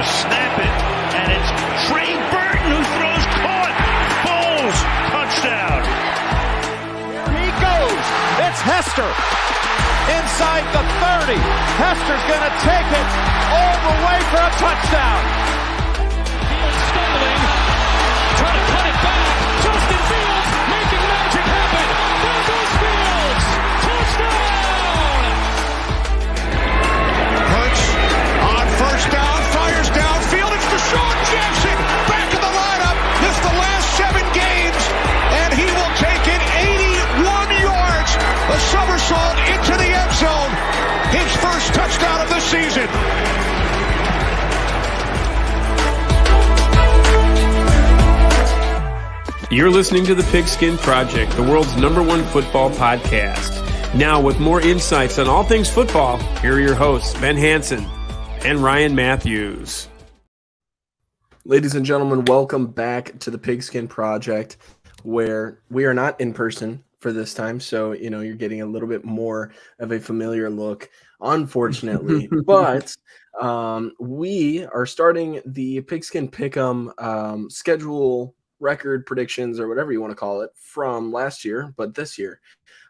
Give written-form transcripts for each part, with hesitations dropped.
snap it, and it's Trey Burton who throws caught. Foles, touchdown. Here he goes. It's Hester inside the 30. Hester's going to take it all the way for a touchdown. Fields stumbling, trying to cut it back. Justin Fields making magic happen. There goes Fields. Touchdown! Hurts on first down, fires downfield. It's Deshaun Jackson back in the lineup. This is the last 7 games, and he will take it 81 yards. A somersault into the end zone. His first touchdown of the season. You're listening to the Pigskin Project, the world's #1 football podcast. Now, with more insights on all things football, here are your hosts, Ben Hansen and Ryan Matthews. Ladies and gentlemen, welcome back to the Pigskin Project, where we are not in person for this time. So, you're getting a little bit more of a familiar look, unfortunately. But we are starting the Pigskin Pick'em schedule record predictions, or whatever you want to call it, from last year, but this year.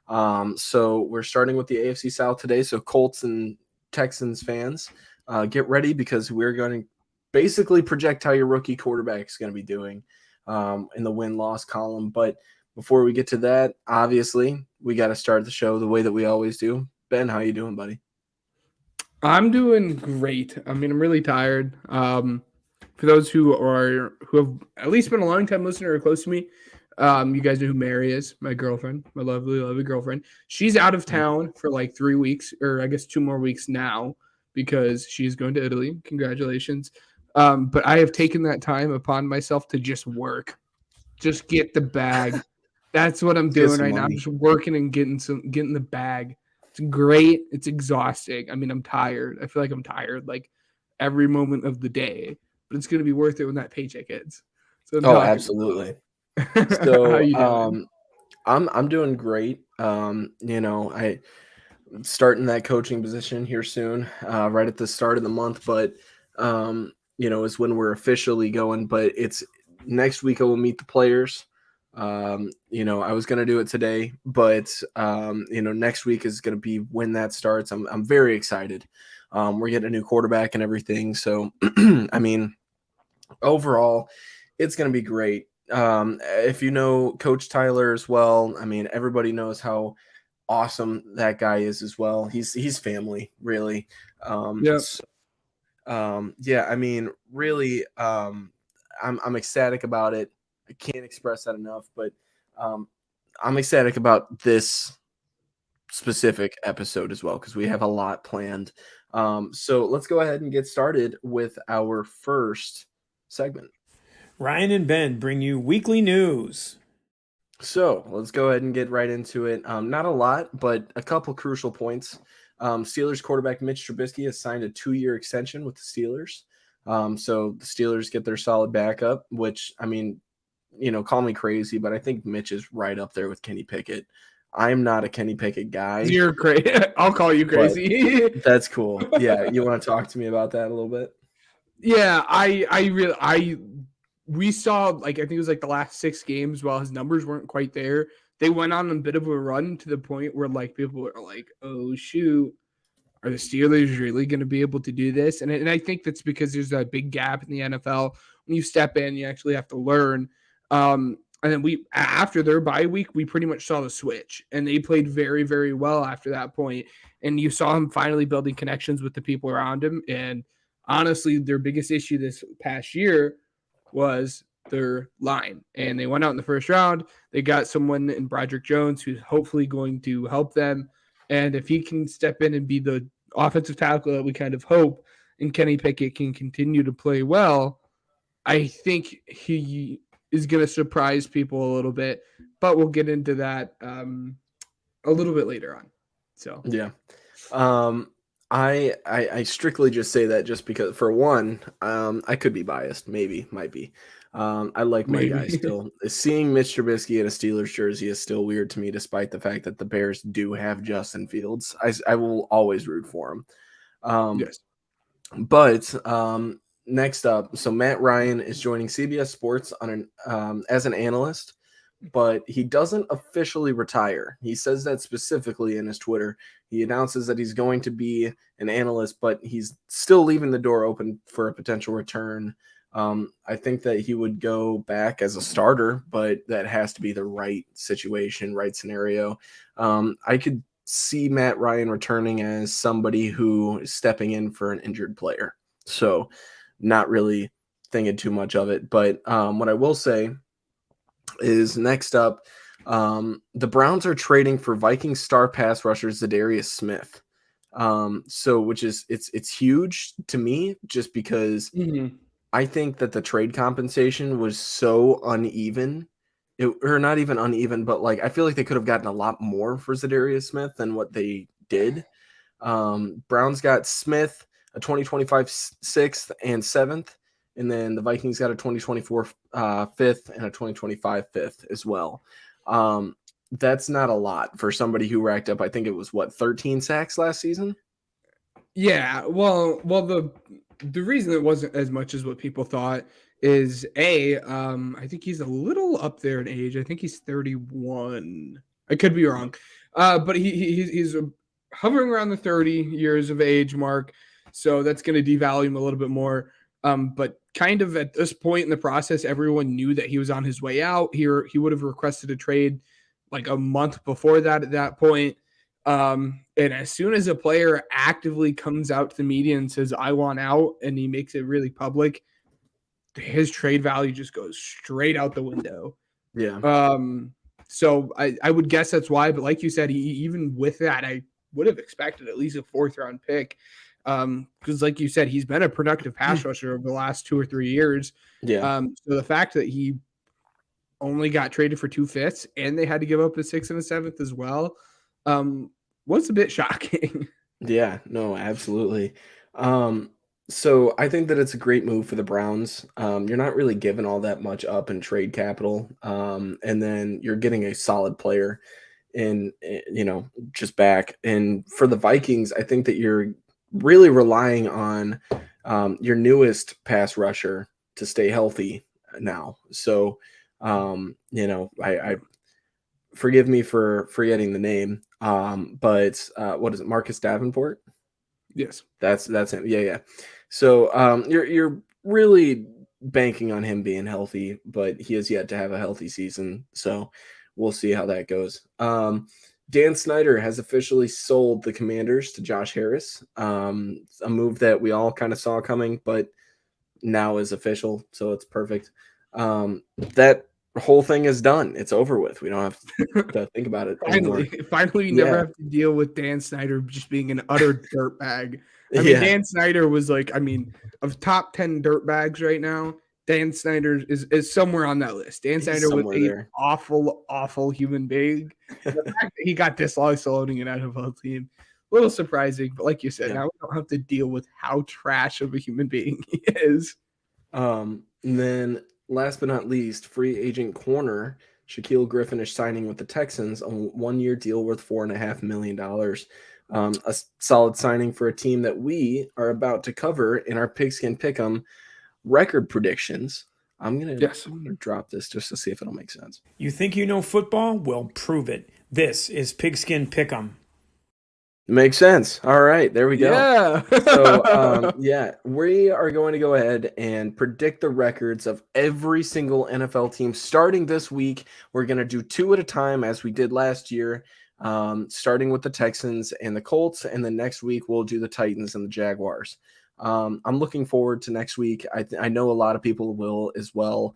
So we're starting with the AFC South today. So Colts and Texans fans, get ready, because we're going to basically project how your rookie quarterback is going to be doing in the win-loss column. But before we get to that, obviously, we got to start the show the way that we always do. Ben, how you doing, buddy? I'm doing great. I mean, I'm really tired. For those who have at least been a long time listener or close to me, you guys know who Mary is, my girlfriend, my lovely, lovely girlfriend. She's out of town for like 3 weeks, or I guess 2 more weeks now, because she's going to Italy. Congratulations. But I have taken that time upon myself to just work, just get the bag. That's what I'm doing right now. I'm just working and getting the bag. It's great. It's exhausting. I mean, I'm tired. I feel like I'm tired like every moment of the day, but it's going to be worth it when that paycheck hits. So absolutely. So I'm doing great. I starting that coaching position here soon, right at the start of the month, but is when we're officially going. But it's next week I will meet the players. I was going to do it today, but next week is going to be when that starts. I'm very excited. We're getting a new quarterback and everything. So, I mean, overall, it's going to be great. If you know Coach Tyler as well, I mean, everybody knows how awesome that guy is as well. He's family, really. I mean, really, I'm ecstatic about it. I can't express that enough, but I'm ecstatic about this specific episode as well, because we have a lot planned. So let's go ahead and get started with our first segment. Ryan and Ben bring you weekly news. So let's go ahead and get right into it. Not a lot, but a couple crucial points. Steelers quarterback Mitch Trubisky has signed a 2-year extension with the Steelers. So the Steelers get their solid backup, which, I mean, call me crazy, but I think Mitch is right up there with Kenny Pickett. I'm not a Kenny Pickett guy. You're crazy. I'll call you crazy. That's cool. Yeah, you want to talk to me about that a little bit? Yeah, we saw, like, I think it was like the last 6 games, while his numbers weren't quite there, they went on a bit of a run to the point where, like, people were like, oh, shoot, are the Steelers really going to be able to do this? And I think that's because there's a big gap in the NFL. When you step in, you actually have to learn. And then after their bye week, we pretty much saw the switch, and they played very, very well after that point. And you saw him finally building connections with the people around him. And honestly, their biggest issue this past year was their line. And they went out in the first round. They got someone in Broderick Jones who's hopefully going to help them. And if he can step in and be the offensive tackle that we kind of hope, and Kenny Pickett can continue to play well, I think he is going to surprise people a little bit. But we'll get into that a little bit later on. So yeah. I strictly just say that just because, for one, I could be biased, might be. I like my guy still. Seeing Mitch Trubisky in a Steelers jersey is still weird to me, despite the fact that the Bears do have Justin Fields. I will always root for him. yes. But next up, so Matt Ryan is joining CBS Sports on as an analyst, but he doesn't officially retire. He says that specifically in his Twitter. He announces that he's going to be an analyst, but he's still leaving the door open for a potential return. I think that he would go back as a starter, but that has to be the right situation, right scenario. I could see Matt Ryan returning as somebody who is stepping in for an injured player. So not really thinking too much of it. But what I will say is next up, the Browns are trading for Vikings star pass rusher Zadarius Smith. So which is it's huge to me just because I think that the trade compensation was so uneven. Or not even uneven, but like I feel like they could have gotten a lot more for Zadarius Smith than what they did. Browns got Smith, a 2025 6th and 7th, and then the Vikings got a 2024 5th and a 2025 5th as well. That's not a lot for somebody who racked up, I think it was 13 sacks last season? Yeah, well, the reason it wasn't as much as what people thought is I think he's a little up there in age. I think he's 31. I could be wrong, but he's hovering around the 30 years of age mark, so that's going to devalue him a little bit more. But kind of at this point in the process, everyone knew that he was on his way out. He would have requested a trade like a month before that. At that point. And as soon as a player actively comes out to the media and says, I want out, and he makes it really public, his trade value just goes straight out the window. Yeah. So I would guess that's why, but like you said, even with that, I would have expected at least a 4th round pick. Because like you said, he's been a productive pass rusher over the last 2 or 3 years. Yeah. So the fact that he only got traded for 2 5ths and they had to give up a 6th and a 7th as well, was a bit shocking. Yeah, no, absolutely. So I think that it's a great move for the Browns. You're not really giving all that much up in trade capital. And then you're getting a solid player in, just back. And for the Vikings, I think that you're really relying on your newest pass rusher to stay healthy now. So, I forgive me for forgetting the name. But what is it? Marcus Davenport? Yes. That's him. Yeah. So you're really banking on him being healthy, but he has yet to have a healthy season. So we'll see how that goes. Dan Snyder has officially sold the Commanders to Josh Harris. A move that we all kind of saw coming, but now is official. So it's perfect. That whole thing is done. It's over with. We don't have to think about it anymore. Finally, you never have to deal with Dan Snyder just being an utter dirtbag. Dan Snyder was of top 10 dirtbags right now, Dan Snyder is somewhere on that list. Dan Snyder was an awful human being. The fact that he got disloyal in an NFL team, a little surprising, but like you said, now we don't have to deal with how trash of a human being he is. And then last but not least, free agent corner Shaquille Griffin is signing with the Texans on a 1-year deal worth $4.5 million. A solid signing for a team that we are about to cover in our Pigskin Pick'em record predictions. I'm gonna drop this just to see if it'll make sense. You think you know football? Well, prove it. This is Pigskin Pick'em. Makes sense. All right, there we go. Yeah. So, we are going to go ahead and predict the records of every single NFL team starting this week. We're going to do 2 at a time as we did last year, starting with the Texans and the Colts, and then next week we'll do the Titans and the Jaguars. I'm looking forward to next week. I know a lot of people will as well.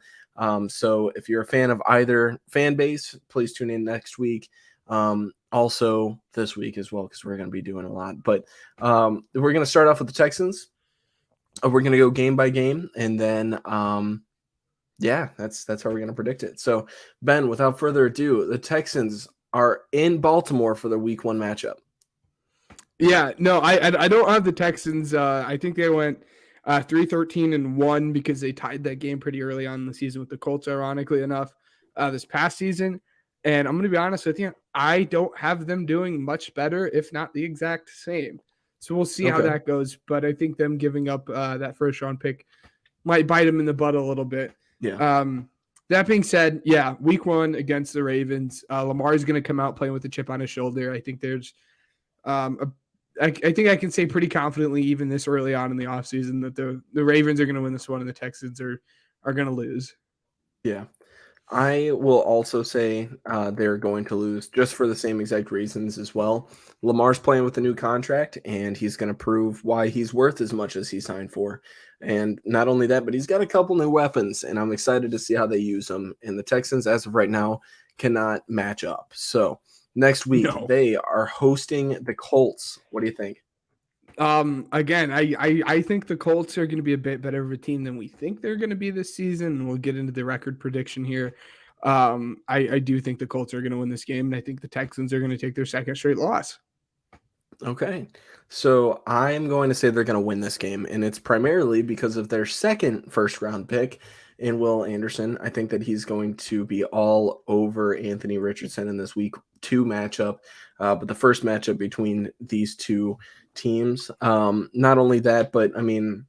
So if you're a fan of either fan base, please tune in next week. Also this week as well, because we're going to be doing a lot. But we're going to start off with the Texans. We're going to go game by game, and then that's how we're going to predict it. So Ben, without further ado, the Texans are in Baltimore for the Week 1 matchup. Yeah, no, I don't have the Texans. I think they went 3-13-1 because they tied that game pretty early on in the season with the Colts, ironically enough, this past season. And I'm going to be honest with you, I don't have them doing much better, if not the exact same. So we'll see how that goes. But I think them giving up that first round pick might bite them in the butt a little bit. Yeah. That being said, yeah, week 1 against the Ravens, Lamar is going to come out playing with a chip on his shoulder. I think there's I think I can say pretty confidently, even this early on in the offseason, that the Ravens are going to win this one and the Texans are going to lose. Yeah. I will also say they're going to lose just for the same exact reasons as well. Lamar's playing with a new contract, and he's going to prove why he's worth as much as he signed for. And not only that, but he's got a couple new weapons, and I'm excited to see how they use them. And the Texans, as of right now, cannot match up. So next week, they are hosting the Colts. What do you think? Again, I think the Colts are going to be a bit better of a team than we think they're going to be this season. We'll get into the record prediction here. I do think the Colts are going to win this game, and I think the Texans are going to take their second straight loss. Okay. So I'm going to say they're going to win this game, and it's primarily because of their second first-round pick in Will Anderson. I think that he's going to be all over Anthony Richardson in this week 2 matchup, but the first matchup between these two teams. Not only that, but I mean,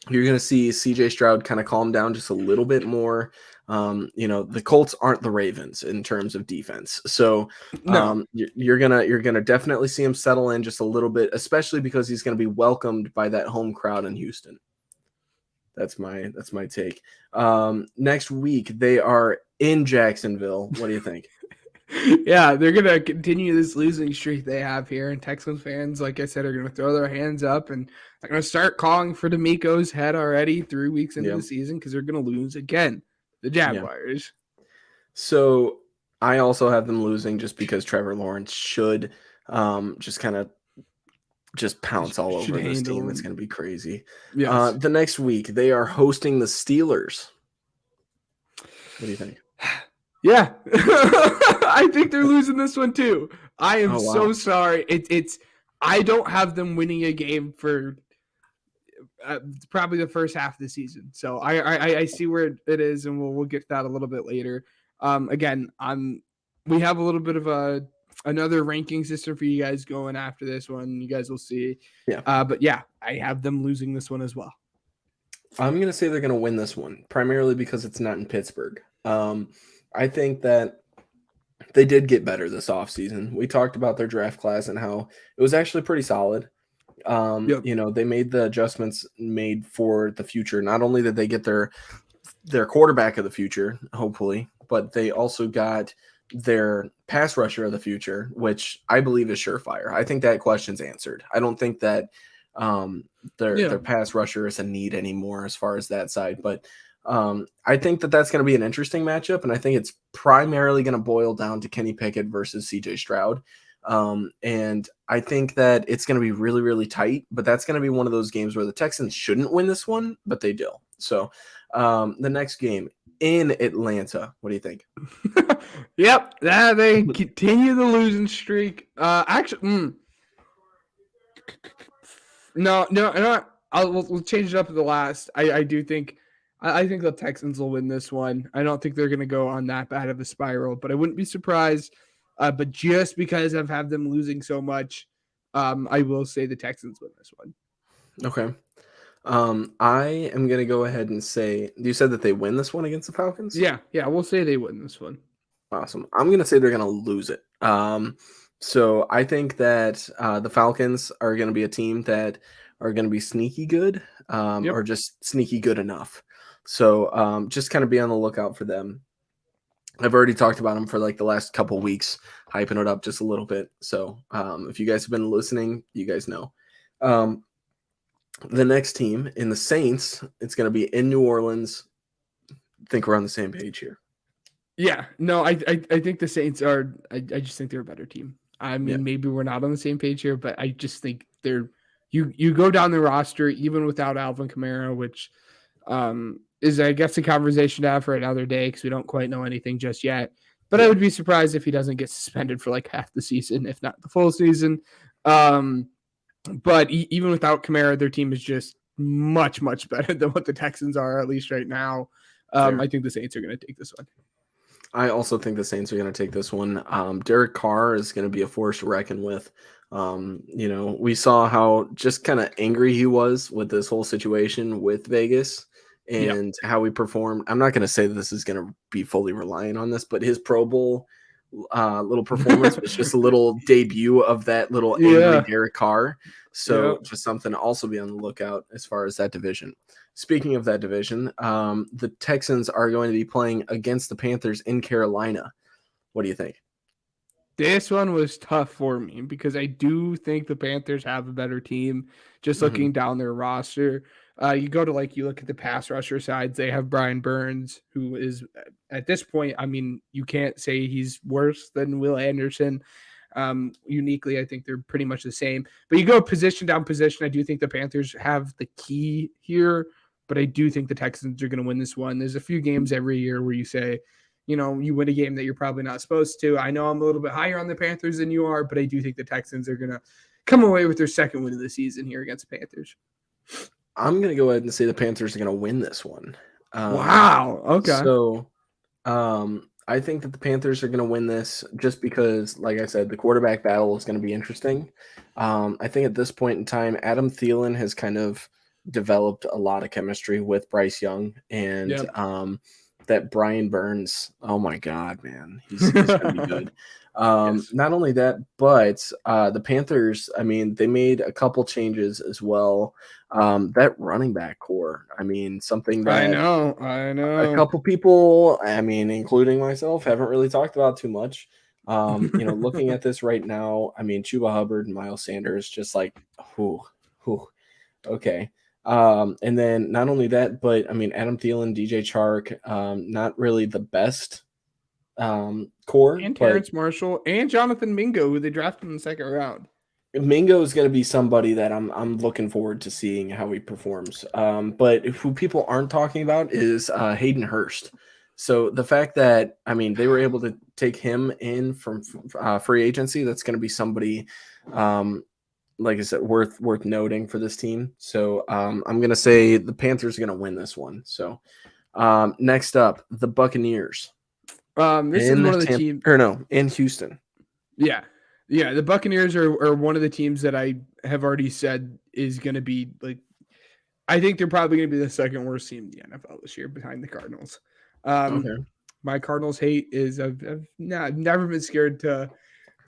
you're going to see CJ Stroud kind of calm down just a little bit more. The Colts aren't the Ravens in terms of defense. So you're gonna definitely see him settle in just a little bit, especially because he's going to be welcomed by that home crowd in Houston. That's my take. Next week they are in Jacksonville. What do you think? Yeah, they're going to continue this losing streak they have here, and Texans fans, like I said, are going to throw their hands up, and they're going to start calling for D'Amico's head already 3 weeks into the season because they're going to lose again, the Jaguars. Yeah. So I also have them losing just because Trevor Lawrence should just pounce all over this team. It's going to be crazy. Yes. The next week, they are hosting the Steelers. What do you think? Yeah, I think they're losing this one too. I am so sorry. I don't have them winning a game for probably the first half of the season. So I see where it is, and we'll get to that a little bit later. Again, we have a little bit of another ranking system for you guys going after this one. You guys will see. Yeah. But yeah, I have them losing this one as well. I'm going to say they're going to win this one, primarily because it's not in Pittsburgh. I think that they did get better this offseason. We talked about their draft class and how it was actually pretty solid. They made the adjustments made for the future. Not only did they get their quarterback of the future, hopefully, but they also got their pass rusher of the future, which I believe is surefire. I think that question's answered. I don't think that their pass rusher is a need anymore as far as that side, but I think that that's going to be an interesting matchup, and I think it's primarily going to boil down to Kenny Pickett versus CJ Stroud. And I think that it's going to be really, really tight, but that's going to be one of those games where the Texans shouldn't win this one, but they do. So the next game in Atlanta, what do you think? Yep, they continue the losing streak. We'll change it up to the last. I think the Texans will win this one. I don't think they're going to go on that bad of a spiral, but I wouldn't be surprised. But just because I've had them losing so much, I will say the Texans win this one. Okay. I am going to go ahead and say, you said that they win this one against the Falcons? Yeah, we'll say they win this one. Awesome. I'm going to say they're going to lose it. So I think that the Falcons are going to be a team that are going to be sneaky good or just sneaky good enough. So just kind of be on the lookout for them. I've already talked about them for like the last couple weeks, hyping it up just a little bit. So if you guys have been listening, you guys know. The next team in the Saints, it's going to be in New Orleans. I think we're on the same page here. Yeah, no, I think the Saints are. I just think they're a better team. I mean, maybe we're not on the same page here, but I just think they're. You go down the roster even without Alvin Kamara, which is, I guess, a conversation to have for another day because we don't quite know anything just yet. But I would be surprised if he doesn't get suspended for like half the season, if not the full season. But even without Kamara, their team is just much, much better than what the Texans are, at least right now. I think the Saints are going to take this one. I also think the Saints are going to take this one. Derek Carr is going to be a force to reckon with. We saw how just kind of angry he was with this whole situation with Vegas and how he performed. I'm not going to say that this is going to be fully reliant on this, but his Pro Bowl little performance was just a little debut of that little angry Derek Carr. So just something to also be on the lookout as far as that division. Speaking of that division, the Texans are going to be playing against the Panthers in Carolina. What do you think? This one was tough for me because I do think the Panthers have a better team. Just looking down their roster, you look at the pass rusher sides. They have Brian Burns, who is at this point, I mean, you can't say he's worse than Will Anderson. Uniquely, I think they're pretty much the same. But you go position down position. I do think the Panthers have the key here, but I do think the Texans are going to win this one. There's a few games every year where you say, you win a game that you're probably not supposed to. I know I'm a little bit higher on the Panthers than you are, but I do think the Texans are going to come away with their second win of the season here against the Panthers. I'm going to go ahead and say the Panthers are going to win this one. Wow. Okay. So I think that the Panthers are going to win this just because, like I said, the quarterback battle is going to be interesting. I think at this point in time, Adam Thielen has kind of developed a lot of chemistry with Bryce Young and that Brian Burns, oh my God, man, he's going to be good. Not only that, but the Panthers, I mean, they made a couple changes as well. That running back core, I mean, something that I know. a couple people, I mean, including myself, haven't really talked about too much. Looking at this right now, I mean, Chuba Hubbard and Miles Sanders, just like, okay. And then not only that, but I mean, Adam Thielen, DJ Chark, not really the best core. And Terrence Marshall and Jonathan Mingo, who they drafted in the second round. Mingo is going to be somebody that I'm looking forward to seeing how he performs. But who people aren't talking about is Hayden Hurst. So the fact that, I mean, they were able to take him in from free agency, that's going to be somebody like I said, worth noting for this team. So I'm going to say the Panthers are going to win this one. So next up, the Buccaneers. This is one of the teams. In Houston. Yeah. The Buccaneers are one of the teams that I have already said is going to be like, I think they're probably going to be the second worst team in the NFL this year behind the Cardinals. My Cardinals hate is I've never been scared to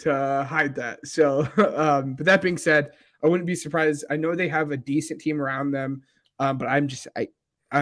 hide that. So, but that being said, I wouldn't be surprised. I know they have a decent team around them, but I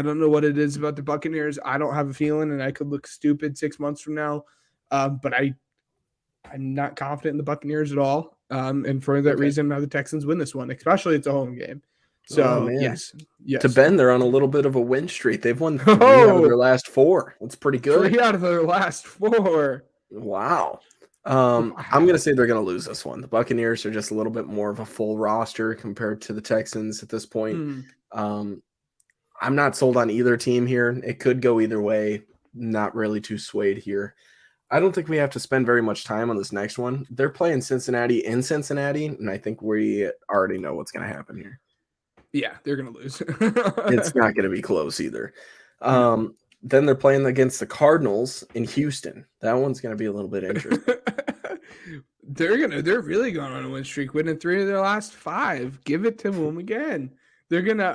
don't know what it is about the Buccaneers. I don't have a feeling, and I could look stupid 6 months from now. But I'm not confident in the Buccaneers at all. And for that reason, now the Texans win this one, especially it's a home game. So yes. To Ben, they're on a little bit of a win streak. They've won 3 out of their last 4. That's pretty good. 3 out of their last 4. Wow. I'm going to say they're going to lose this one. The Buccaneers are just a little bit more of a full roster compared to the Texans at this point. I'm not sold on either team here. It could go either way. Not really too swayed here. I don't think we have to spend very much time on this next one. They're playing Cincinnati in Cincinnati, and I think we already know what's going to happen here. Yeah, they're going to lose. It's not going to be close either. Then they're playing against the Cardinals in Houston. That one's going to be a little bit interesting. They're really going on a win streak, winning 3 of their last 5. Give it to them again. They're gonna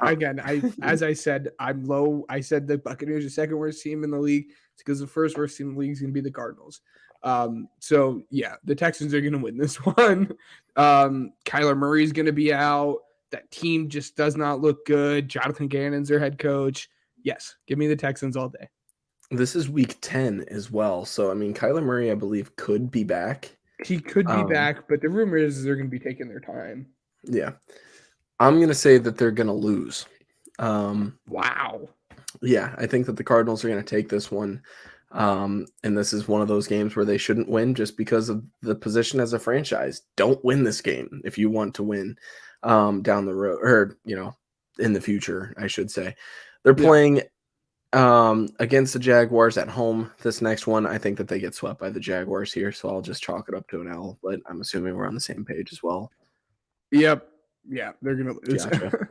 as I said, I'm low. I said the Buccaneers are second worst team in the league. It's because the first worst team in the league is gonna be the Cardinals. So yeah, the Texans are gonna win this one. Kyler Murray's gonna be out. That team just does not look good. Jonathan Gannon's their head coach. Yes, give me the Texans all day. This is week 10 as well. So I mean, Kyler Murray, I believe, could be back. He could be back, but the rumor is they're gonna be taking their time. Yeah. I'm going to say that they're going to lose. Wow. Yeah, I think that the Cardinals are going to take this one. And this is one of those games where they shouldn't win just because of the position as a franchise. Don't win this game if you want to win down the road or, in the future, I should say. They're playing against the Jaguars at home. This next one, I think that they get swept by the Jaguars here. So I'll just chalk it up to an L, but I'm assuming we're on the same page as well. Yep. Yeah, they're going to lose. Gotcha.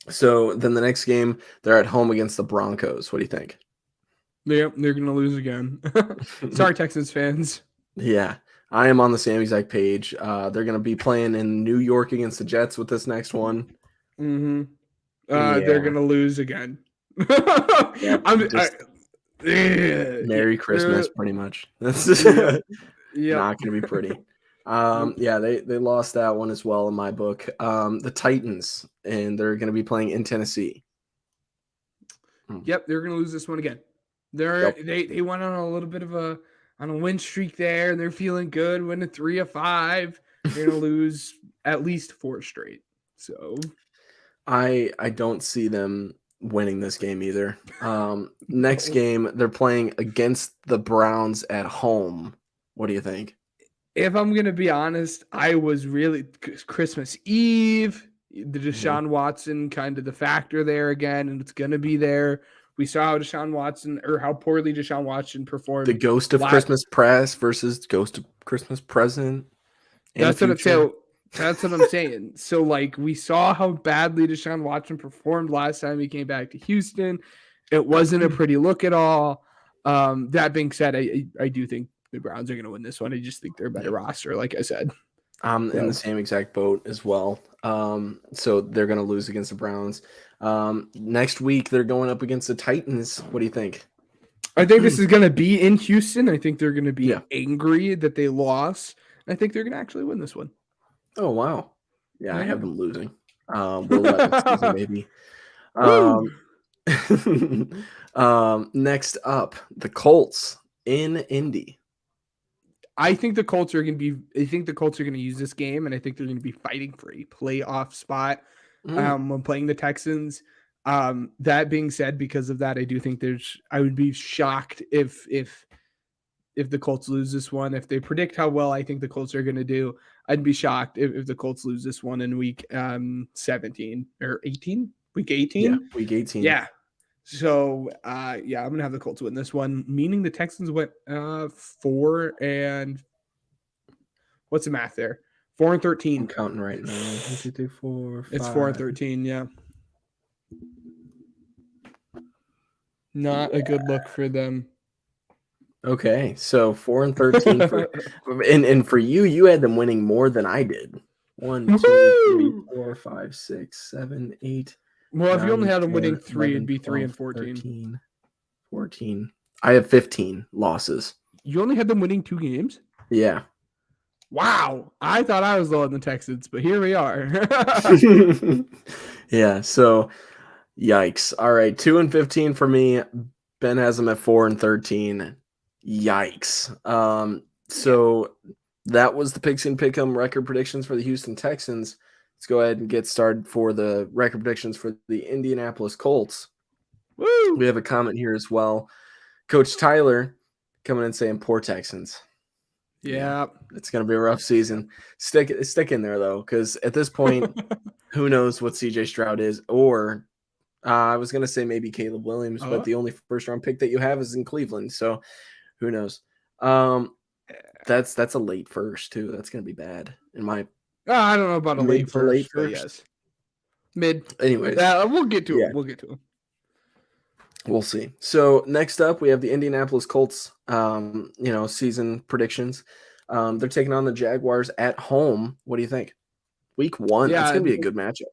So then the next game, they're at home against the Broncos. What do you think? Yep, they're going to lose again. Sorry, Texans fans. Yeah. I am on the same exact page. They're going to be playing in New York against the Jets with this next one. Mm-hmm. Yeah. They're going to lose again. Yep, Merry Christmas, pretty much. That's Yep. not going to be pretty. Yeah, they lost that one as well in my book. The Titans, and they're going to be playing in Tennessee. Yep, they're going to lose this one again. They went on a little bit of a win streak there, and they're feeling good. Winning 3 of 5. They're going to lose at least 4 straight. So I don't see them winning this game either. Next game, they're playing against the Browns at home. What do you think? If I'm going to be honest, I was really Christmas Eve, the Deshaun Watson kind of the factor there again, and it's going to be there. We saw how how poorly Deshaun Watson performed. The ghost of Christmas past versus ghost of Christmas present. That's what I'm saying. So, like, we saw how badly Deshaun Watson performed last time he came back to Houston. It wasn't a pretty look at all. That being said, I do think the Browns are going to win this one. I just think they're a better roster, like I said. I'm in the same exact boat as well. So they're going to lose against the Browns. Next week, they're going up against the Titans. What do you think? I think this is going to be in Houston. I think they're going to be angry that they lost. I think they're going to actually win this one. Oh, wow. Yeah, I have them losing. We'll let season, maybe. Next up, the Colts in Indy. I think the Colts are going to use this game, and I think they're going to be fighting for a playoff spot when playing the Texans. That being said, because of that, I do think I would be shocked if the Colts lose this one. If they predict how well I think the Colts are going to do, I'd be shocked if the Colts lose this one in week 17 or 18, week 18. Yeah, week 18. Yeah. So, I'm going to have the Colts win this one, meaning the Texans went 4 and what's the math there? 4 and 13. I'm counting right now. 1, 2, 3, 4, 5. It's 4 and 13, yeah. Not a good look for them. Okay, so 4 and 13 and for you had them winning more than I did. 1, 2, 3, 4, 5, 6, 7, 8. Well, 9, if you only had them 10, winning 3, 11, it'd be 3 and 12, 14. 13, 14. I have 15 losses. You only had them winning 2 games? Yeah. Wow. I thought I was low on the Texans, but here we are. Yeah, so yikes. All right, 2 and 15 for me. Ben has them at 4 and 13. Yikes. So that was the Pigskin Pick'em record predictions for the Houston Texans. Let's go ahead and get started for the record predictions for the Indianapolis Colts. Woo! We have a comment here as well. Coach Tyler coming in saying, poor Texans. Yeah. It's going to be a rough season. Stick in there, though, because at this point, who knows what CJ Stroud is, or I was going to say maybe Caleb Williams, but the only first-round pick that you have is in Cleveland, so who knows? That's a late first, too. That's going to be bad in my I don't know about a late first. Yes. Mid. Anyways. We'll get to it. We'll get to it. We'll see. So next up, we have the Indianapolis Colts, season predictions. They're taking on the Jaguars at home. What do you think? Week 1. That's going to be a good matchup.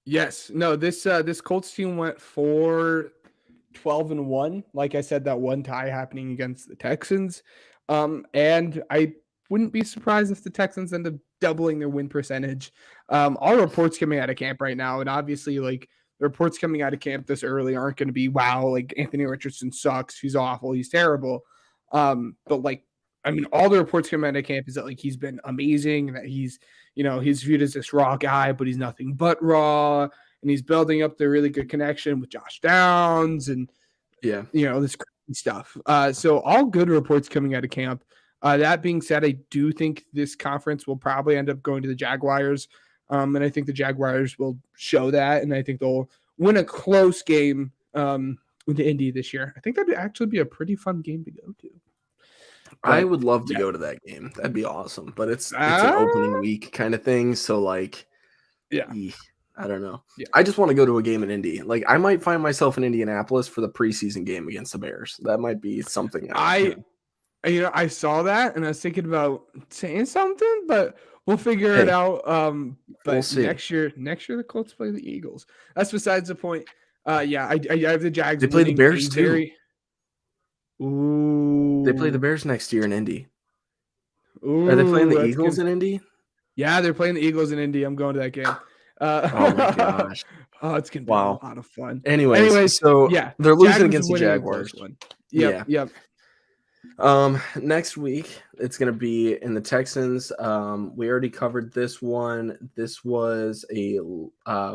Yes. No, this Colts team went 4-12-1. Like I said, that one tie happening against the Texans. And I wouldn't be surprised if the Texans end up doubling their win percentage. All reports coming out of camp right now, and obviously, like, the reports coming out of camp this early aren't going to be, wow, like, Anthony Richardson sucks, he's awful, he's terrible. But, like, I mean, all the reports coming out of camp is that, like, he's been amazing, that he's viewed as this raw guy, but he's nothing but raw, and he's building up the really good connection with Josh Downs and, this crazy stuff. So all good reports coming out of camp. That being said, I do think this conference will probably end up going to the Jaguars. And I think the Jaguars will show that. And I think they'll win a close game with Indy this year. I think that'd actually be a pretty fun game to go to. I would love to go to that game. That'd be awesome. But it's an opening week kind of thing. So, like, I don't know. Yeah. I just want to go to a game in Indy. Like, I might find myself in Indianapolis for the preseason game against the Bears. That might be something. I saw that and I was thinking about saying something, but we'll figure it out. But we'll see. next year the Colts play the Eagles. That's besides the point. Yeah, I have the Jags. They play the winning Bears, a too. very- Ooh. They play the Bears next year in Indy. Ooh, Are they playing the that's Eagles good. in Indy? Yeah, they're playing the Eagles in Indy. I'm going to that game. Oh my gosh. Oh, it's gonna be Wow. a lot of fun. Anyways, so yeah, they're losing Jaguars against the winning a Jaguars. close one. Yeah. Yep. Next week it's gonna be in the Texans. We already covered this one. This was a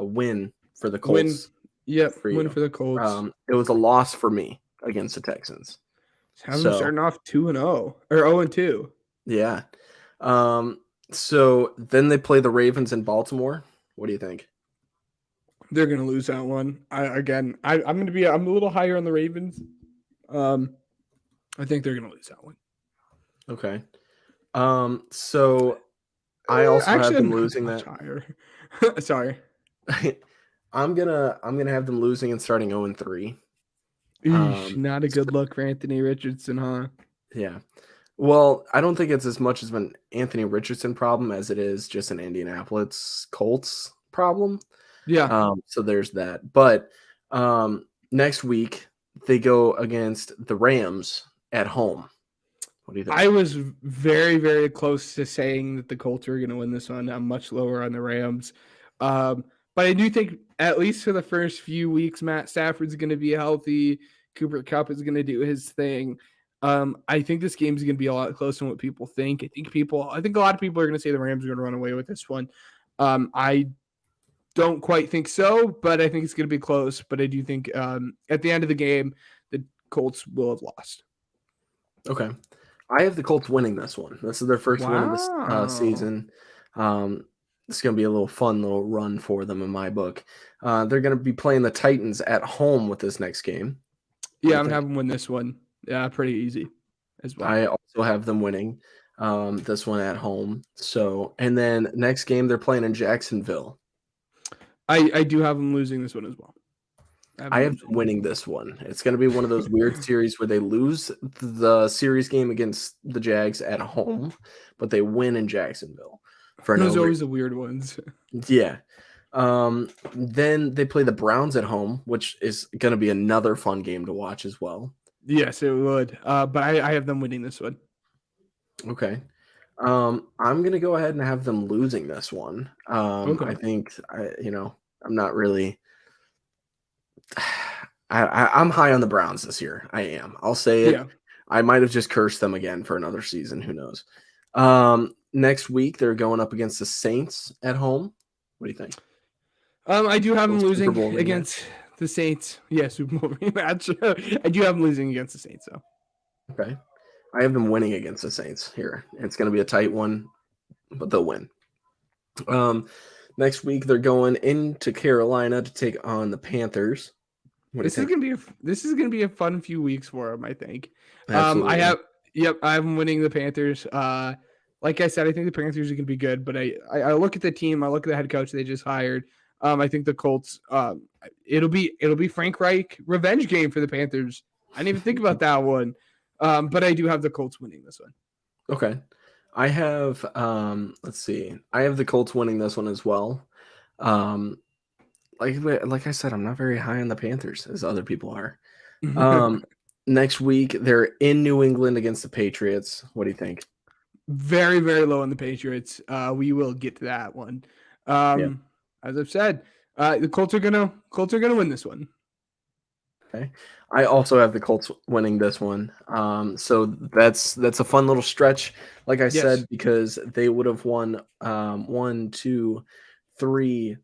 win for the Colts. Win for the Colts. It was a loss for me against the Texans. Have them starting off 2-0 or 0-2. Yeah. So then they play the Ravens in Baltimore. What do you think? They're gonna lose that one. I'm a little higher on the Ravens. I think they're gonna lose that one. Okay. So I also have them losing that. Higher. Sorry. I'm gonna have them losing and starting 0-3. Not a good look for Anthony Richardson, huh? Yeah. Well, I don't think it's as much of an Anthony Richardson problem as it is just an Indianapolis Colts problem. Yeah. So there's that. But next week they go against the Rams at home. What do you think? I was very, very close to saying that the Colts are going to win this one. I'm much lower on the Rams. But I do think, at least for the first few weeks, Matt Stafford's going to be healthy. Cooper Kupp is going to do his thing. I think this game is going to be a lot closer than what people think. I think a lot of people are going to say the Rams are going to run away with this one. I don't quite think so, but I think it's going to be close. But I do think at the end of the game, the Colts will have lost. Okay. I have the Colts winning this one. This is their first win of the season. It's going to be a fun little run for them in my book. They're going to be playing the Titans at home with this next game. Yeah, I'm having them win this one. Yeah, pretty easy as well. I also have them winning this one at home. So, and then next game they're playing in Jacksonville. I do have them losing this one as well. I have them winning this one. It's going to be one of those weird series where they lose the series game against the Jags at home, but they win in Jacksonville. Those are always the weird ones. Yeah. Then they play the Browns at home, which is going to be another fun game to watch as well. Yes, it would. But I have them winning this one. Okay. I'm going to go ahead and have them losing this one. Okay. I think, I'm not really I'm high on the Browns this year. I am. I'll say it. Yeah. I might have just cursed them again for another season. Who knows? Next week, they're going up against the Saints at home. What do you think? I do have them losing against the Saints. Yeah, Super Bowl rematch. I do have them losing against the Saints, though. Okay. I have them winning against the Saints here. It's going to be a tight one, but they'll win. Next week, they're going into Carolina to take on the Panthers. This is gonna be a fun few weeks for them, I think. Absolutely. I have them winning the Panthers. Like I said, I think the Panthers are gonna be good, but I look at the team, I look at the head coach they just hired. I think the Colts. It'll be Frank Reich revenge game for the Panthers. I didn't even think about that one, but I do have the Colts winning this one. Okay, I have. Let's see. I have the Colts winning this one as well. Like I said, I'm not very high on the Panthers as other people are. Next week, they're in New England against the Patriots. What do you think? Very, very low on the Patriots. We will get to that one. As I've said, the Colts are gonna win this one. Okay. I also have the Colts winning this one. So that's a fun little stretch, like I said, because they would have won 1, 2, 3,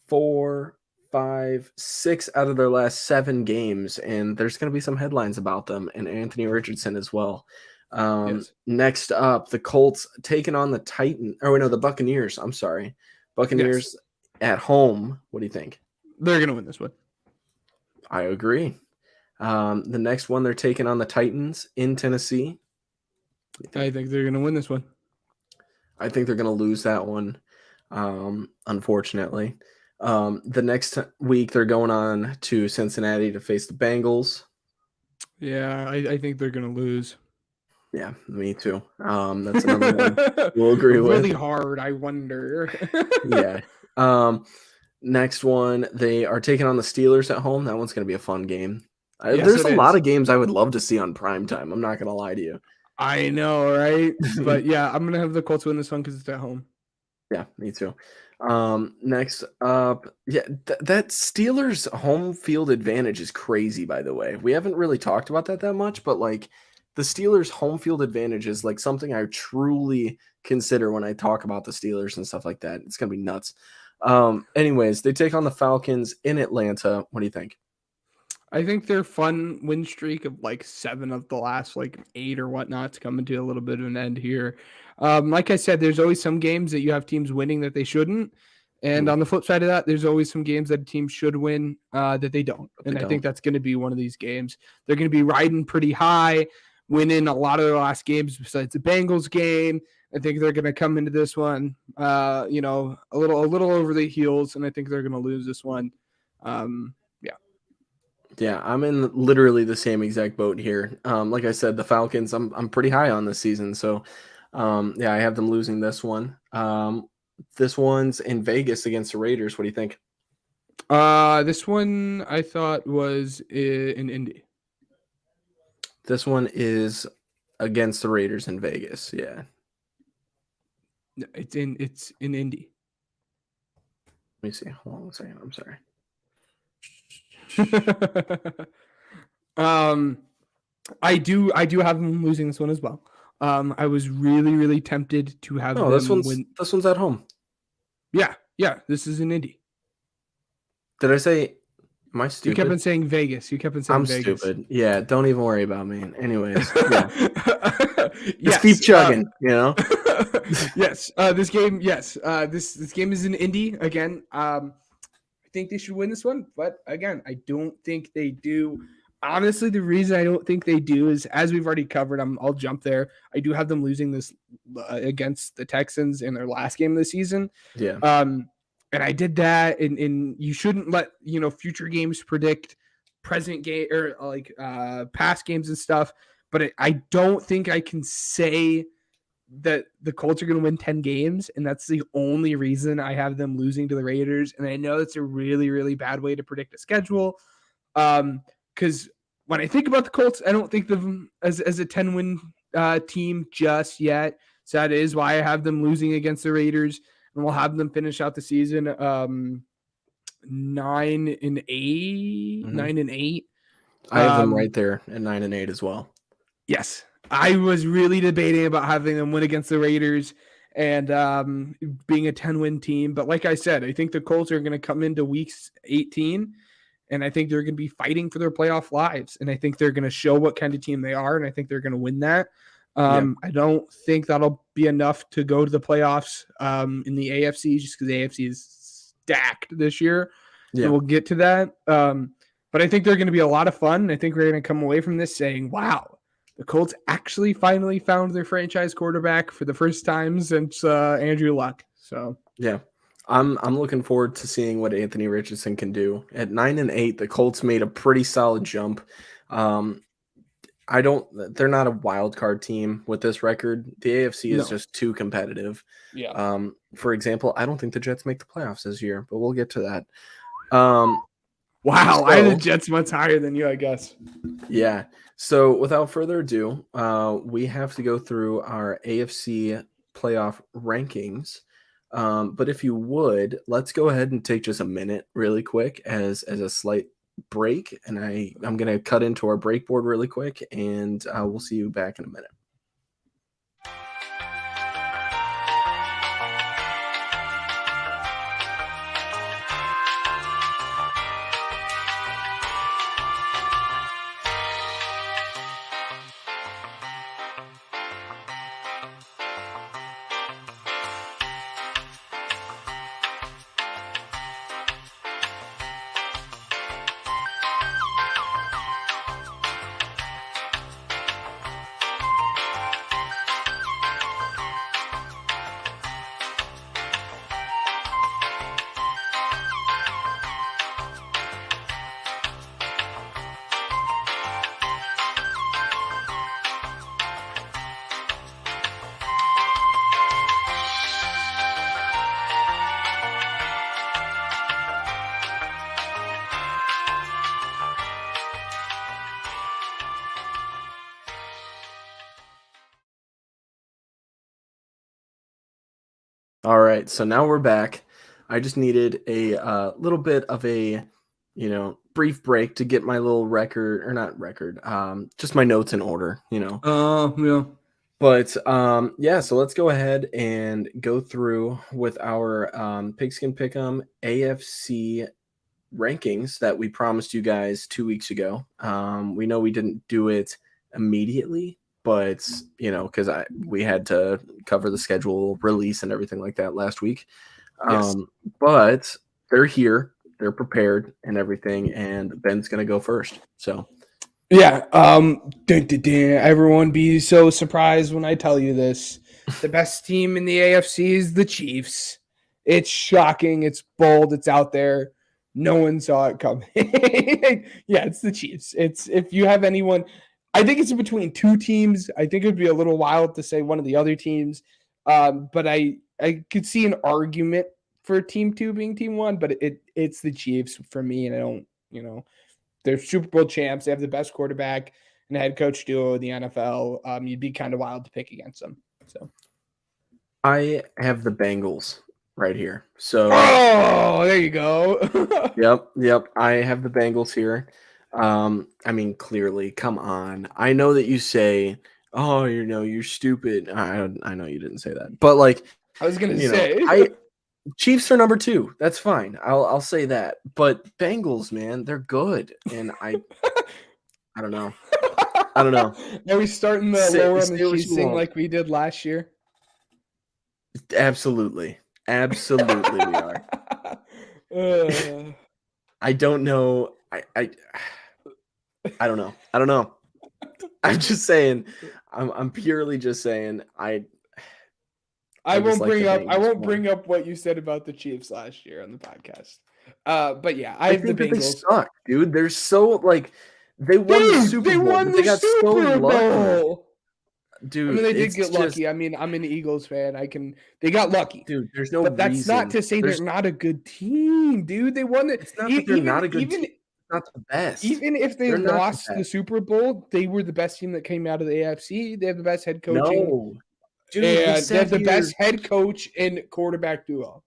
4, 5, 6 out of their last 7 games, and there's going to be some headlines about them and Anthony Richardson as well. Next up, the Colts taking on the Buccaneers. I'm sorry. Buccaneers at home. What do you think? They're going to win this one. I agree. The next one, they're taking on the Titans in Tennessee. I think they're going to win this one. I think they're going to lose that one, unfortunately. The next week, they're going on to Cincinnati to face the Bengals. Yeah, I think they're going to lose. Yeah, me too. That's another one we'll agree with. Really hard, I wonder. Yeah. Next one, they are taking on the Steelers at home. That one's going to be a fun game. Yes, There's it a lot is. of games I would love to see on primetime. I'm not going to lie to you. I know, right? But yeah, I'm gonna have the Colts win this one because it's at home. Yeah, me too. Next up, that Steelers home field advantage is crazy, by the way. We haven't really talked about that much, but like the Steelers home field advantage is like something I truly consider when I talk about the Steelers and stuff like that. It's going to be nuts. Anyways, they take on the Falcons in Atlanta. What do you think? I think their fun win streak of like 7 of the last like 8 or whatnot's coming to a little bit of an end here. Like I said, there's always some games that you have teams winning that they shouldn't. And on the flip side of that, there's always some games that a team should win that they don't. And I think that's going to be one of these games. They're going to be riding pretty high, winning a lot of their last games besides the Bengals game. I think they're going to come into this one, a little over the heels, and I think they're going to lose this one. Yeah, I'm in literally the same exact boat here. Like I said, the Falcons, I'm pretty high on this season. So, I have them losing this one. This one's in Vegas against the Raiders. What do you think? This one I thought was in Indy. This one is against the Raiders in Vegas. Yeah. It's in Indy. Let me see. Hold on a second. I'm sorry. I do have them losing this one as well. I was really tempted to have them this win. This one's at home. Yeah, this is in Indy. Did I say? Am I stupid? You kept on saying Vegas. I'm Vegas. stupid. Yeah, don't even worry about me. Anyways, yeah. Yes, just keep chugging. Yes. This game. Yes. This game is in Indy again. I think they should win this one, but again, I don't think they do. Honestly, the reason I don't think they do is, as we've already covered, I'll jump there. I do have them losing this against the Texans in their last game of the season. Yeah. And I did that, and you shouldn't let future games predict present game or like past games and stuff. But I don't think I can say that the Colts are going to win 10 games, and that's the only reason I have them losing to the Raiders. And I know that's a really, really bad way to predict a schedule. Because when I think about the Colts, I don't think of them as a 10-win team just yet. So that is why I have them losing against the Raiders, and we'll have them finish out the season 9-8. Mm-hmm. 9-8. I have them right there at 9-8 as well. Yes. I was really debating about having them win against the Raiders and being a 10-win team. But like I said, I think the Colts are going to come into week 18, and I think they're going to be fighting for their playoff lives. And I think they're going to show what kind of team they are, and I think they're going to win that. I don't think that'll be enough to go to the playoffs in the AFC, just because the AFC is stacked this year. Yeah. So we'll get to that. But I think they're going to be a lot of fun. I think we're going to come away from this saying, wow, the Colts actually finally found their franchise quarterback for the first time since Andrew Luck. So yeah, I'm looking forward to seeing what Anthony Richardson can do. At 9-8, the Colts made a pretty solid jump. They're not a wild card team with this record. The AFC is just too competitive. Yeah. For example, I don't think the Jets make the playoffs this year, but we'll get to that. Wow, I had the Jets much higher than you, I guess. Yeah. So without further ado, we have to go through our AFC playoff rankings. But if you would, let's go ahead and take just a minute really quick as a slight break. And I'm going to cut into our break board really quick, and we'll see you back in a minute. All right, so now we're back. I just needed a little bit of a, brief break to get my little just my notes in order, Yeah. But so let's go ahead and go through with our Pigskin Pick'em AFC rankings that we promised you guys 2 weeks ago. We know we didn't do it immediately, but because we had to cover the schedule release and everything like that last week. Yes. But they're here, they're prepared and everything, and Ben's gonna go first. So Yeah. Everyone be so surprised when I tell you this. The best team in the AFC is the Chiefs. It's shocking. It's bold. It's out there. No one saw it coming. Yeah, it's the Chiefs. It's if you have anyone, I think it's between two teams. I think it would be a little wild to say one of the other teams. But I could see an argument for team 2 being team 1, but it's the Chiefs for me, and I don't, they're Super Bowl champs. They have the best quarterback and head coach duo in the NFL. You'd be kind of wild to pick against them. So I have the Bengals right here. So there you go. Yep. I have the Bengals here. I mean, clearly, come on. I know that you say, "Oh, you're stupid." I know you didn't say that, but like I was gonna say, Chiefs are number 2. That's fine. I'll say that. But Bengals, man, they're good, and I don't know. Are we starting the lower on the Chiefs thing like we did last year? Absolutely, we are. I don't know. I don't know. I'm just saying. I'm purely just saying. I won't bring up what you said about the Chiefs last year on the podcast. But yeah, I have the Bengals. They suck, dude. They're so they won the Super Bowl. They got so lucky. Dude, I mean, they did get lucky. I mean, I'm an Eagles fan. They got lucky. Dude, there's no but that's reason. not to say they're not a good team, dude. They won it. It's not that they're not a good team. Not the best. Even if they lost the Super Bowl, they were the best team that came out of the AFC. They have the best head coaching. No. Dude, and they have the best head coach and quarterback duo.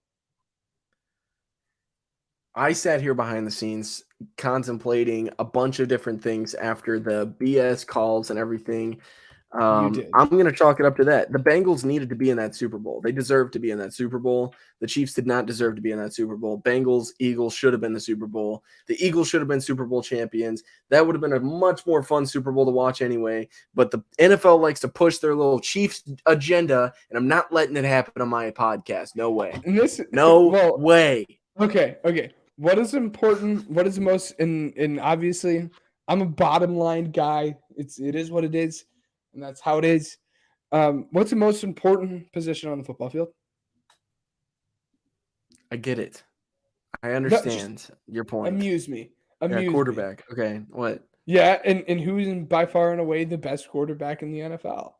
I sat here behind the scenes contemplating a bunch of different things after the BS calls and everything. I'm going to chalk it up to that. The Bengals needed to be in that Super Bowl. They deserved to be in that Super Bowl. The Chiefs did not deserve to be in that Super Bowl. Bengals, Eagles should have been the Super Bowl. The Eagles should have been Super Bowl champions. That would have been a much more fun Super Bowl to watch anyway. But the NFL likes to push their little Chiefs agenda, and I'm not letting it happen on my podcast. No way. No way. Okay. What is important? What is the most? And obviously, I'm a bottom line guy. It is what it is. And that's how it is. What's the most important position on the football field? I get it. I understand your point. Amuse me. Quarterback. Me. Okay, what? Yeah, and who's by far and away the best quarterback in the NFL?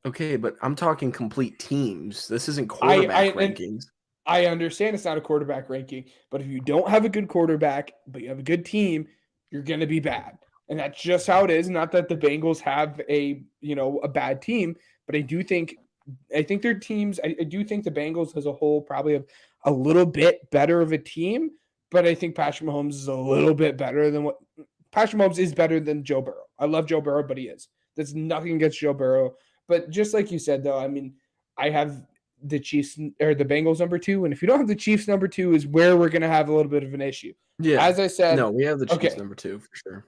Okay, but I'm talking complete teams. This isn't quarterback rankings. I understand it's not a quarterback ranking, but if you don't have a good quarterback, but you have a good team, you're going to be bad. And that's just how it is. Not that the Bengals have a bad team, but I think their teams, I do think the Bengals as a whole probably have a little bit better of a team, but I think Patrick Mahomes is a little bit better than Patrick Mahomes is better than Joe Burrow. I love Joe Burrow, but he is. There's nothing against Joe Burrow. But just like you said, though, I mean, I have the Chiefs or the Bengals number 2. And if you don't have the Chiefs number 2 is where we're going to have a little bit of an issue. Yeah. As I said. No, we have the Chiefs number 2 for sure.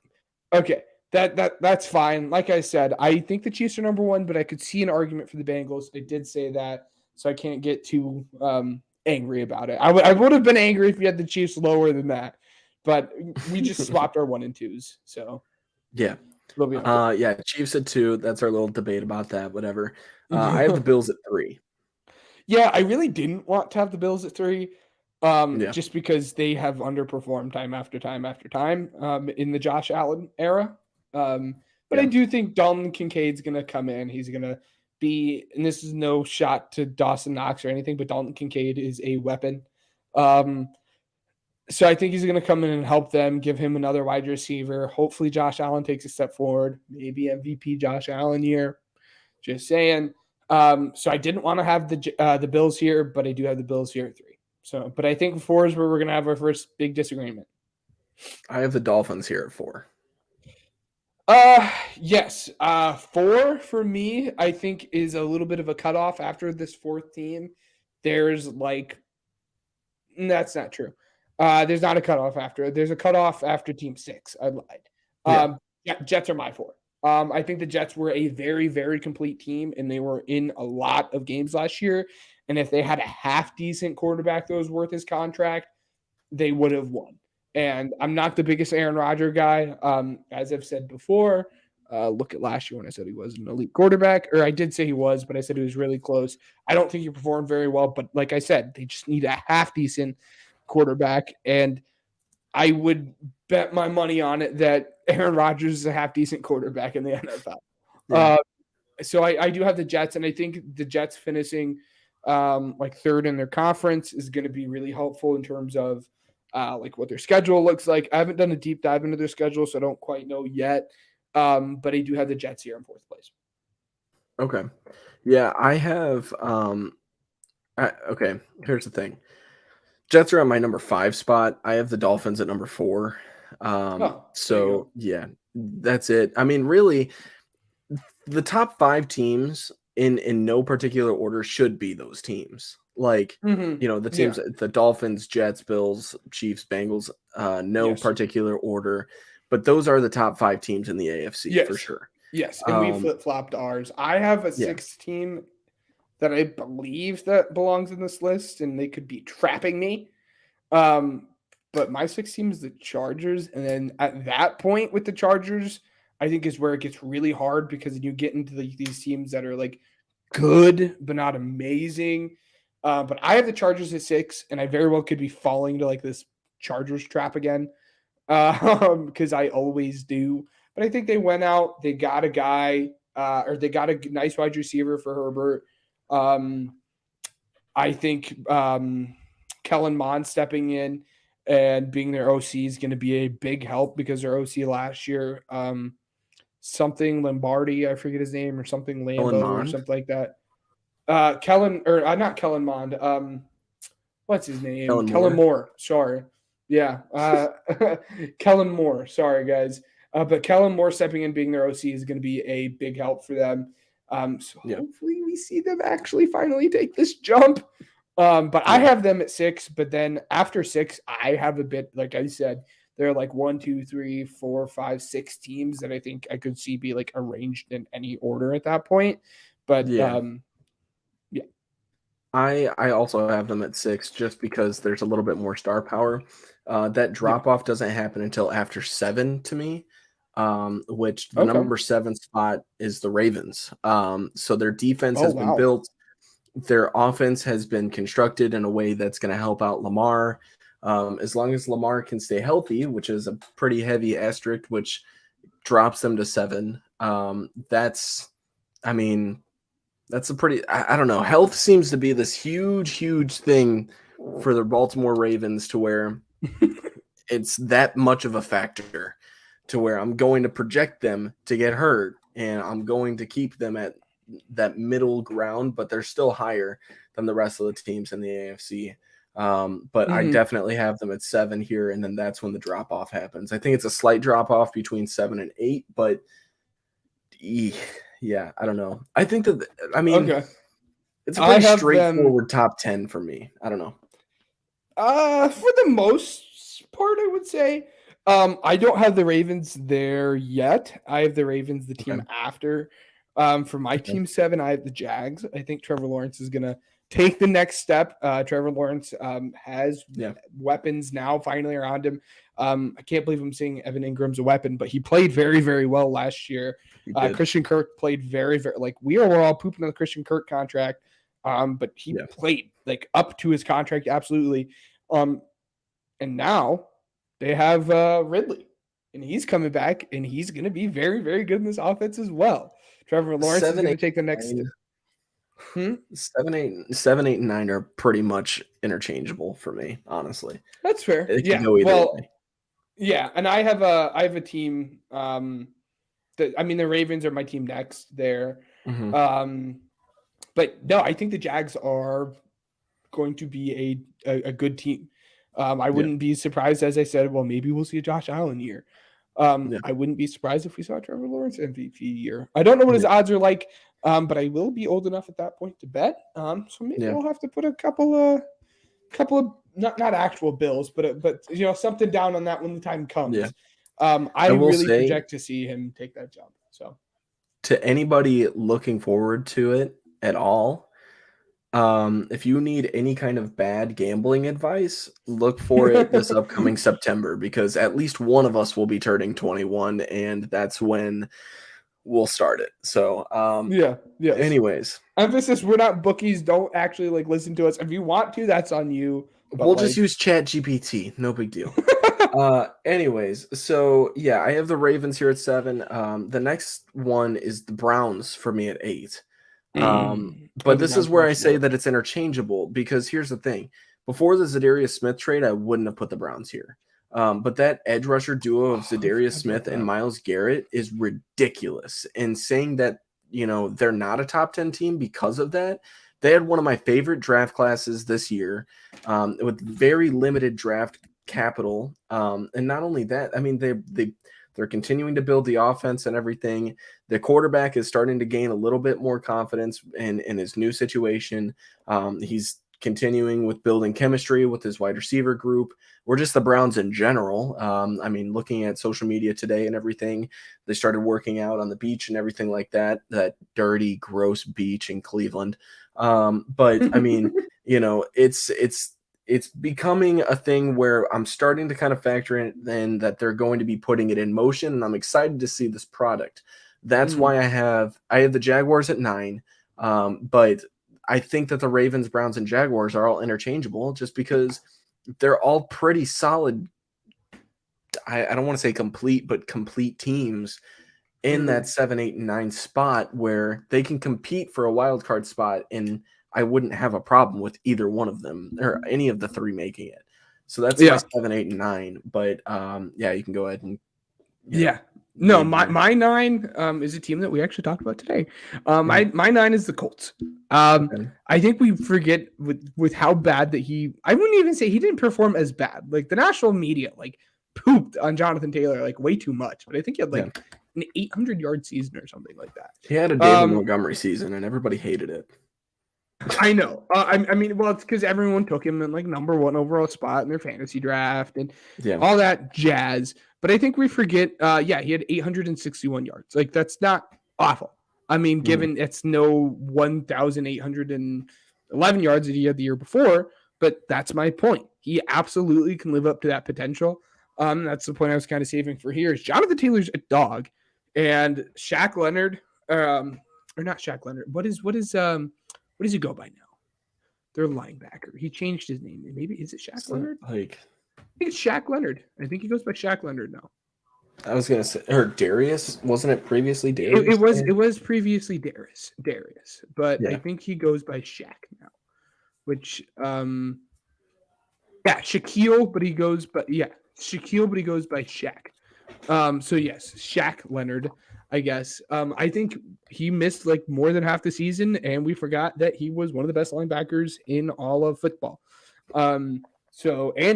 Okay, that's fine. Like I said, I think the Chiefs are number 1, but I could see an argument for the Bengals. I did say that, so I can't get too angry about it. I would have been angry if you had the Chiefs lower than that, but we just swapped our 1 and 2s. So yeah, Chiefs at 2. That's our little debate about that. Whatever. I have the Bills at 3. Yeah, I really didn't want to have the Bills at 3. Just because they have underperformed time after time after time in the Josh Allen era. But I do think Dalton Kincaid's going to come in. He's going to be, and this is no shot to Dawson Knox or anything, but Dalton Kincaid is a weapon. So I think he's going to come in and help them, give him another wide receiver. Hopefully Josh Allen takes a step forward. Maybe MVP Josh Allen year. Just saying. So I didn't want to have the Bills here, but I do have the Bills here at 3. So, but I think 4 is where we're going to have our first big disagreement. I have the Dolphins here at 4. Yes. 4 for me, I think, is a little bit of a cutoff after this 4th team. There's that's not true. There's not a cutoff after. There's a cutoff after team 6. I lied. Jets are my 4. I think the Jets were a very, very complete team, and they were in a lot of games last year. And if they had a half decent quarterback that was worth his contract, they would have won. And I'm not the biggest Aaron Rodgers guy. As I've said before, look at last year when I said he was an elite quarterback, or I did say he was, but I said he was really close. I don't think he performed very well, but like I said, they just need a half decent quarterback. And I would bet my money on it that Aaron Rodgers is a half decent quarterback in the NFL. Yeah. So I do have the Jets, and I think the Jets finishing like 3rd in their conference is going to be really helpful in terms of like what their schedule looks like. I haven't done a deep dive into their schedule, so I don't quite know yet. But I do have the Jets here in 4th place. Okay. Yeah, I have okay, here's the thing. Jets are on my number 5 spot. I have the Dolphins at number 4. So yeah, that's it. I mean, really, the top 5 teams in no particular order should be those teams. Like, the teams, the Dolphins, Jets, Bills, Chiefs, Bengals, no particular order, but those are the top 5 teams in the AFC for sure. Yes, and we flip-flopped ours. I have a 6th team that I believe that belongs in this list, and they could be trapping me. But my 6th team is the Chargers, and then at that point with the Chargers, I think is where it gets really hard because you get into these teams that are like good but not amazing. But I have the Chargers at 6, and I very well could be falling to like this Chargers trap again because I always do. But I think they went out, they got a guy, or they got a nice wide receiver for Herbert. I think Kellen Mond stepping in and being their OC is going to be a big help because their OC last year, something Lombardi, I forget his name, or something Lambo or something like that. Not Kellen Mond. What's his name? Kellen Moore. Sorry. Yeah. Kellen Moore. Sorry, guys. But Kellen Moore stepping in being their OC is going to be a big help for them. Hopefully we see them actually finally take this jump. But I have them at 6, but then after 6, I have a bit, like I said, there are like 1, 2, 3, 4, 5, 6 teams that I think I could see be like arranged in any order at that point. But I also have them at 6 just because there's a little bit more star power. That drop off doesn't happen until after 7 to me, which the number 7 spot is the Ravens. So their defense has been built. Their offense has been constructed in a way that's going to help out Lamar. As long as Lamar can stay healthy, which is a pretty heavy asterisk, which drops them to 7. That's a pretty, I don't know. Health seems to be this huge thing for the Baltimore Ravens to where it's that much of a factor to where I'm going to project them to get hurt and I'm going to keep them at that middle ground, but they're still higher than the rest of the teams in the AFC. But I definitely have them at 7 here, and then that's when the drop off happens. I think it's a slight drop off between 7 and 8, but yeah, I don't know. I think that it's a pretty straightforward top 10 for me. I don't know. For the most part, I would say I don't have the Ravens there yet. I have the Ravens, the team after. For my team 7, I have the Jags. I think Trevor Lawrence is going to take the next step. Trevor Lawrence has weapons now finally around him. I can't believe I'm saying Evan Ingram's a weapon, but he played very, very well last year. Christian Kirk played very, very, like we were all pooping on the Christian Kirk contract, but he played like up to his contract. Absolutely. And now they have Ridley, and he's coming back, and he's going to be very, very good in this offense as well. Trevor Lawrence is going to take the next step. 7, 8, and 9 are pretty much interchangeable for me, honestly. That's fair. It can go either way. Yeah, and I have a team. The Ravens are my team next there. But no, I think the Jags are going to be a good team. I wouldn't be surprised, as I said, well, maybe we'll see a Josh Allen year. I wouldn't be surprised if we saw Trevor Lawrence MVP year. I don't know what his odds are like, but I will be old enough at that point to bet. So maybe we'll have to put a couple of not actual bills, but something down on that when the time comes. Yeah. I really project to see him take that jump. So to anybody looking forward to it at all, if you need any kind of bad gambling advice, look for it this upcoming September, because at least one of us will be turning 21, and that's when we'll start it. So, anyways, emphasis: we're not bookies. Don't actually listen to us. If you want to, that's on you. We'll just use ChatGPT. No big deal. Anyways, so yeah, I have the Ravens here at 7. The next one is the Browns for me at 8. But this is where I say that it's interchangeable, because here's the thing. Before the Zadarius Smith trade, I wouldn't have put the Browns here. But that edge rusher duo of Zadarius Smith and Myles Garrett is ridiculous. And saying that, they're not a top 10 team because of that, they had one of my favorite draft classes this year, with very limited draft capital. And not only that, I mean, they're continuing to build the offense and everything. The quarterback is starting to gain a little bit more confidence in his new situation. He's continuing with building chemistry with his wide receiver group, or just the Browns in general. I mean, looking at social media today and everything, they started working out on the beach and everything like that dirty, gross beach in Cleveland. But I mean, it's becoming a thing where I'm starting to kind of factor in that they're going to be putting it in motion, and I'm excited to see this product. That's why I have the Jaguars at 9. But I think that the Ravens, Browns, and Jaguars are all interchangeable, just because they're all pretty solid. I don't want to say complete teams in that 7, 8, and 9 spot, where they can compete for a wild card spot, and I wouldn't have a problem with either one of them or any of the 3 making it. So that's my 7, 8, and 9. But you can go ahead and No, my 9 is a team that we actually talked about today. My 9 is the Colts. I think we forget with how bad that I wouldn't even say he didn't perform as bad. Like, the national media pooped on Jonathan Taylor way too much. But I think he had an 800-yard season or something like that. He had a David Montgomery season, and everybody hated it. I know. I mean, well, it's because everyone took him in number 1 overall spot in their fantasy draft and all that jazz. But I think we forget, he had 861 yards. That's not awful. I mean, given it's no 1,811 yards that he had the year before, but that's my point. He absolutely can live up to that potential. That's the point I was kind of saving for here. Is Jonathan Taylor's a dog, and Shaq Leonard, or not Shaq Leonard. What does he go by now? Their linebacker. He changed his name. Maybe is it Shaq Leonard? I think it's Shaq Leonard. I think he goes by Shaq Leonard now. I was gonna say, or Darius, wasn't it previously Darius? It was previously Darius, but I think he goes by Shaq now. Which Shaquille, but he goes by Shaq. So yes, Shaq Leonard, I guess. I think he missed more than half the season, and we forgot that he was one of the best linebackers in all of football. And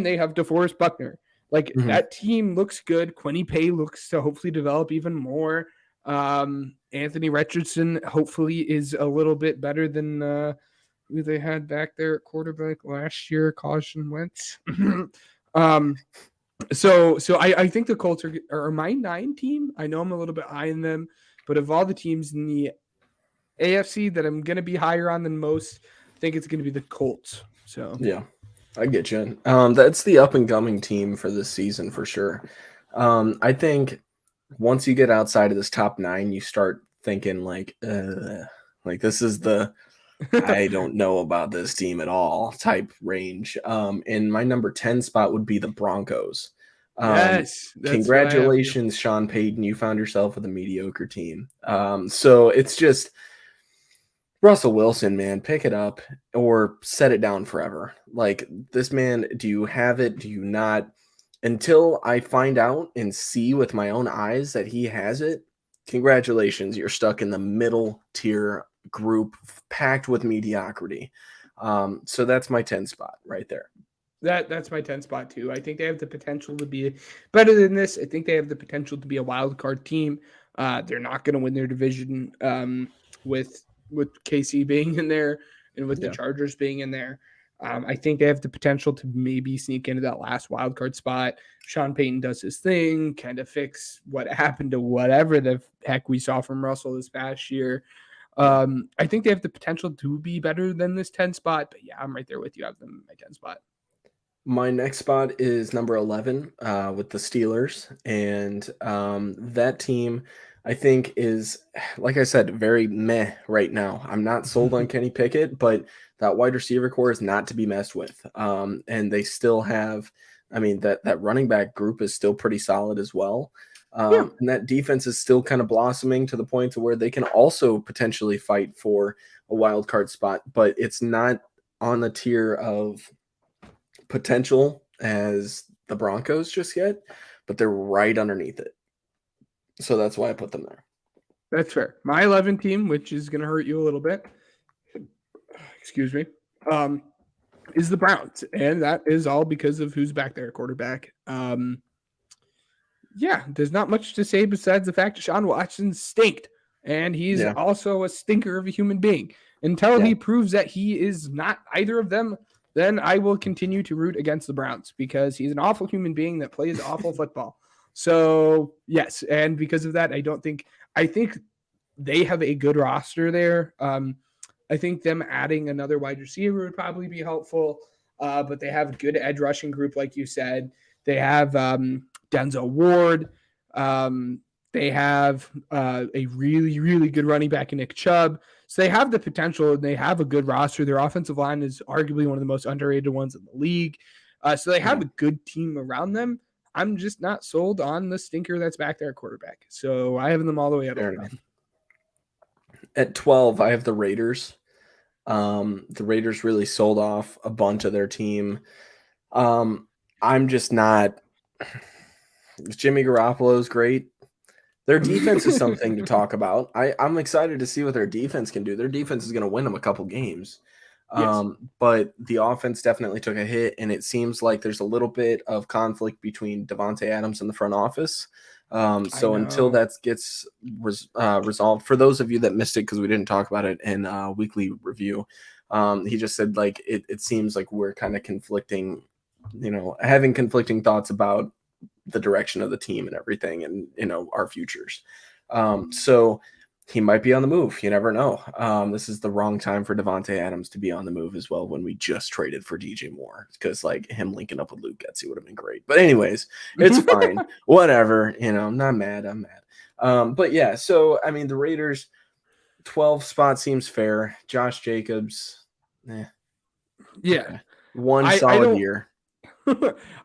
they have DeForest Buckner. That team looks good. Quinnipiac looks to hopefully develop even more. Anthony Richardson hopefully is a little bit better than who they had back there at quarterback last year, Carson Wentz. So I think the Colts are my 9 team. I know I'm a little bit high in them, but of all the teams in the AFC that I'm going to be higher on than most, I think it's going to be the Colts. So yeah, I get you. That's the up and coming team for this season for sure. I think once you get outside of this top 9, you start thinking this is the I don't know about this team at all type range. And my number 10 spot would be the Broncos. Yes. Congratulations, Sean Payton. You found yourself with a mediocre team. So it's just Russell Wilson, man, pick it up or set it down forever. This man, do you have it? Do you not? Until I find out and see with my own eyes that he has it, congratulations. You're stuck in the middle tier group packed with mediocrity. So that's my 10 spot right there. That's my 10 spot too. I think they have the potential to be better than this. I think they have the potential to be a wild card team. They're not going to win their division with KC being in there and with the Chargers being in there. I think they have the potential to maybe sneak into that last wild card spot. Sean Payton does his thing, kind of fix what happened to whatever the heck we saw from Russell this past year. I think they have the potential to be better than this 10 spot, but yeah, I'm right there with you. I have them in my 10 spot. My next spot is number 11 with the Steelers. And that team, I think, is, like I said, very meh right now. I'm not sold on Kenny Pickett, but that wide receiver core is not to be messed with. And they still have, I mean, that running back group is still pretty solid as well. And that defense is still kind of blossoming to the point to where they can also potentially fight for a wild card spot, but it's not on the tier of potential as the Broncos just yet, but they're right underneath it. So that's why I put them there. That's fair. My 11 team, which is going to hurt you a little bit, excuse me, is the Browns. And that is all because of who's back there at quarterback. There's not much to say besides the fact that Deshaun Watson stinked. And he's also a stinker of a human being. Until he proves that he is not either of them, then I will continue to root against the Browns because he's an awful human being that plays awful football. So, yes, and because of that, I think they have a good roster there. I think them adding another wide receiver would probably be helpful, but they have a good edge rushing group, like you said. They have Denzel Ward. They have a really, really good running back in Nick Chubb. So they have the potential and they have a good roster. Their offensive line is arguably one of the most underrated ones in the league. So they have a good team around them. I'm just not sold on the stinker that's back there at quarterback. So I have them all the way up. At 12, I have the Raiders. The Raiders really sold off a bunch of their team. I'm just not. Jimmy Garoppolo is great. Their defense is something to talk about. I'm excited to see what their defense can do. Their defense is going to win them a couple games. But the offense definitely took a hit, and it seems like there's a little bit of conflict between Davante Adams and the front office. So until that gets resolved, for those of you that missed it because we didn't talk about it in weekly review, he just said like it seems like we're kind of conflicting, having conflicting thoughts about the direction of the team and everything and, our futures. So he might be on the move. You never know. This is the wrong time for Davante Adams to be on the move as well when we just traded for DJ Moore because like him linking up with Luke Getsy would have been great. But anyways, it's fine. Whatever. I'm not mad. I'm mad. But yeah, so, I mean, the Raiders 12 spot seems fair. Josh Jacobs. Yeah. One solid year.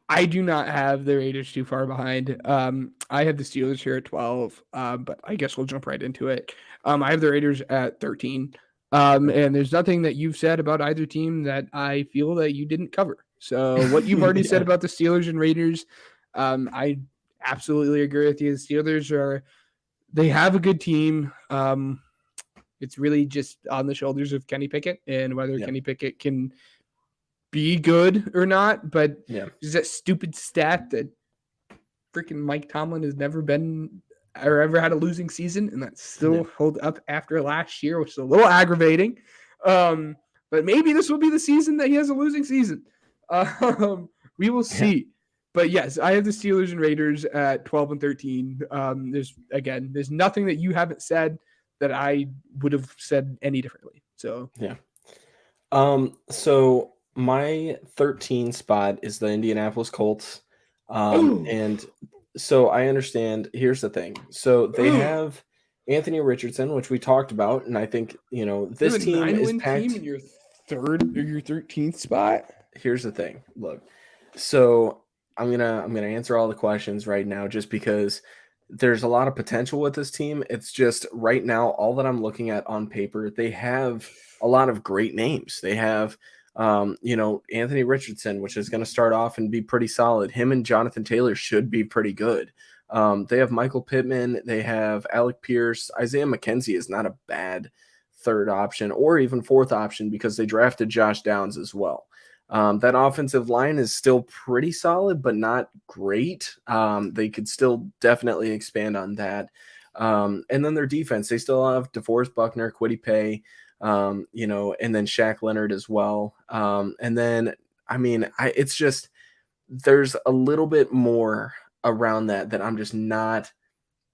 I do not have the Raiders too far behind. I have the Steelers here at 12, but I guess we'll jump right into it. I have the Raiders at 13, and there's nothing that you've said about either team that I feel that you didn't cover. So what you've already said about the Steelers and Raiders, I absolutely agree with you. The Steelers they have a good team. It's really just on the shoulders of Kenny Pickett and whether Kenny Pickett can be good or not, but there's that stupid stat that freaking Mike Tomlin has never been or ever had a losing season, and that still hold up after last year, which is a little aggravating. But maybe this will be the season that he has a losing season. We will see. But yes, I have the Steelers and Raiders at 12 and 13. There's nothing that you haven't said that I would have said any differently. So So my 13 spot is the Indianapolis Colts. And so I understand. Here's the thing. So they have Anthony Richardson, which we talked about. And I think, this team is packed. Team in your third or your 13th spot. Here's the thing. Look, so I'm going to answer all the questions right now, just because there's a lot of potential with this team. It's just right now, all that I'm looking at on paper, they have a lot of great names. They have, Anthony Richardson, which is going to start off and be pretty solid. Him and Jonathan Taylor should be pretty good. They have Michael Pittman. They have Alec Pierce. Isaiah McKenzie is not a bad third option or even fourth option because they drafted Josh Downs as well. That offensive line is still pretty solid, but not great. They could still definitely expand on that. And then their defense, they still have DeForest Buckner, Kwity Paye, and then Shaq Leonard as well. And then, it's just there's a little bit more around that I'm just not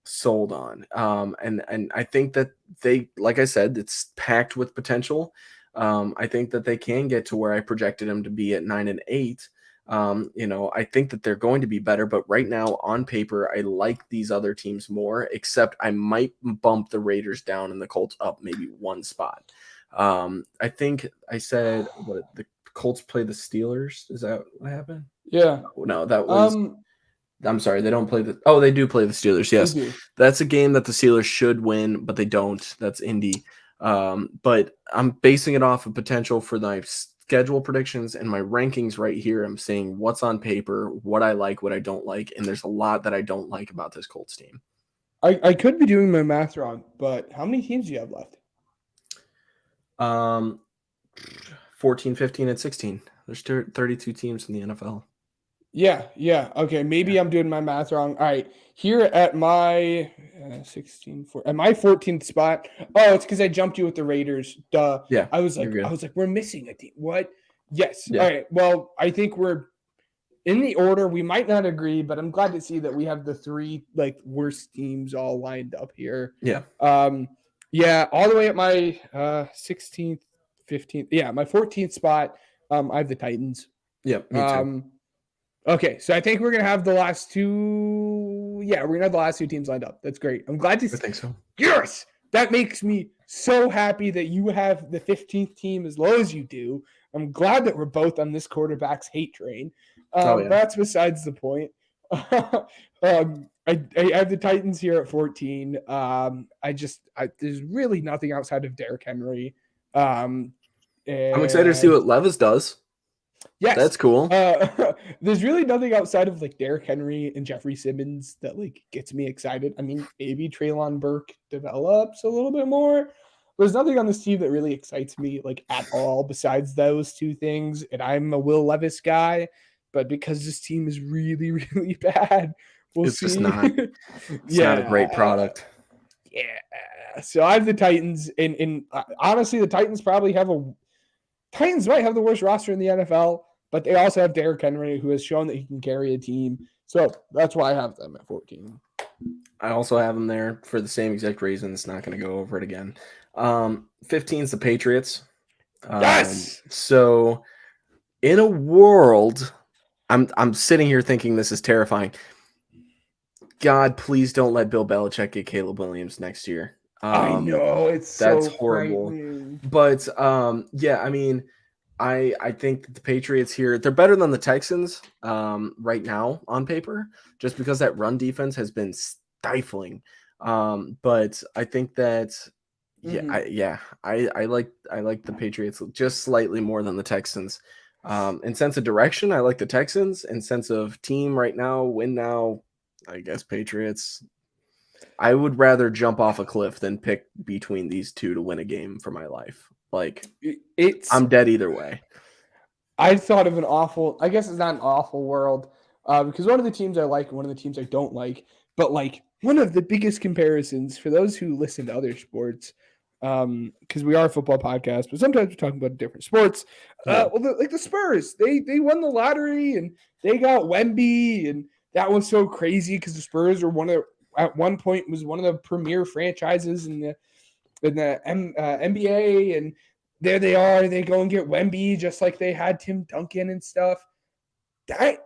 sold on. And I think that they, like I said, it's packed with potential. I think that they can get to where I projected them to be at 9-8. I think that they're going to be better, but right now on paper, I like these other teams more, except I might bump the Raiders down and the Colts up maybe one spot. I think I said the Colts play the Steelers. Is that what happened? Yeah. No, that was, I'm sorry. They don't play they do play the Steelers. Yes. That's a game that the Steelers should win, but they don't. That's Indy. But I'm basing it off of potential for my schedule predictions and my rankings right here. I'm saying what's on paper, what I like, what I don't like, and there's a lot that I don't like about this Colts team. I could be doing my math wrong, but how many teams do you have left? 14, 15, and 16. There's 32 teams in the NFL. Yeah. Okay, maybe I'm doing my math wrong. All right, here at my 14th spot. Oh, it's because I jumped you with the Raiders. Duh. Yeah. I was like, we're missing a team. What? Yes. Yeah. All right. Well, I think we're in the order. We might not agree, but I'm glad to see that we have the three worst teams all lined up here. Yeah. Yeah. All the way at my 16th, 15th. Yeah, my 14th spot. I have the Titans. Yep. Me too. Okay, so I think we're gonna have the last two. Yeah, we're gonna have the last two teams lined up. That's great. I'm glad to. I think so. Yes, that makes me so happy that you have the 15th team as low as you do. I'm glad that we're both on this quarterback's hate train. That's besides the point. I have the Titans here at 14. There's really nothing outside of Derrick Henry. I'm excited to see what Levis does. Yes, that's cool. There's really nothing outside of Derrick Henry and Jeffrey Simmons that gets me excited. I mean, maybe Treylon Burke develops a little bit more. There's nothing on this team that really excites me at all besides those two things. And I'm a Will Levis guy, but because this team is really, really bad, it's see. Just not. It's not a great product. Yeah. So I have the Titans, and honestly, the Titans might have the worst roster in the NFL, but they also have Derrick Henry, who has shown that he can carry a team. So that's why I have them at 14. I also have them there for the same exact reason. It's not going to go over it again. 15 is the Patriots. Yes. So in a world, I'm sitting here thinking this is terrifying. God, please don't let Bill Belichick get Caleb Williams next year. I know that's so horrible, but I mean, I think that the Patriots here, they're better than the Texans right now on paper, just because that run defense has been stifling. But I think that I like the Patriots just slightly more than the Texans. In sense of direction, I like the Texans. In sense of team right now, win now, I guess Patriots. I would rather jump off a cliff than pick between these two to win a game for my life. I'm dead either way. I thought of I guess it's not an awful world, because one of the teams I like and one of the teams I don't like, but one of the biggest comparisons for those who listen to other sports, because we are a football podcast, but sometimes we're talking about different sports. The Spurs, they won the lottery and they got Wemby, and that was so crazy because the Spurs were at one point was one of the premier franchises in the NBA, and there they are. They go and get Wemby just like they had Tim Duncan and stuff. That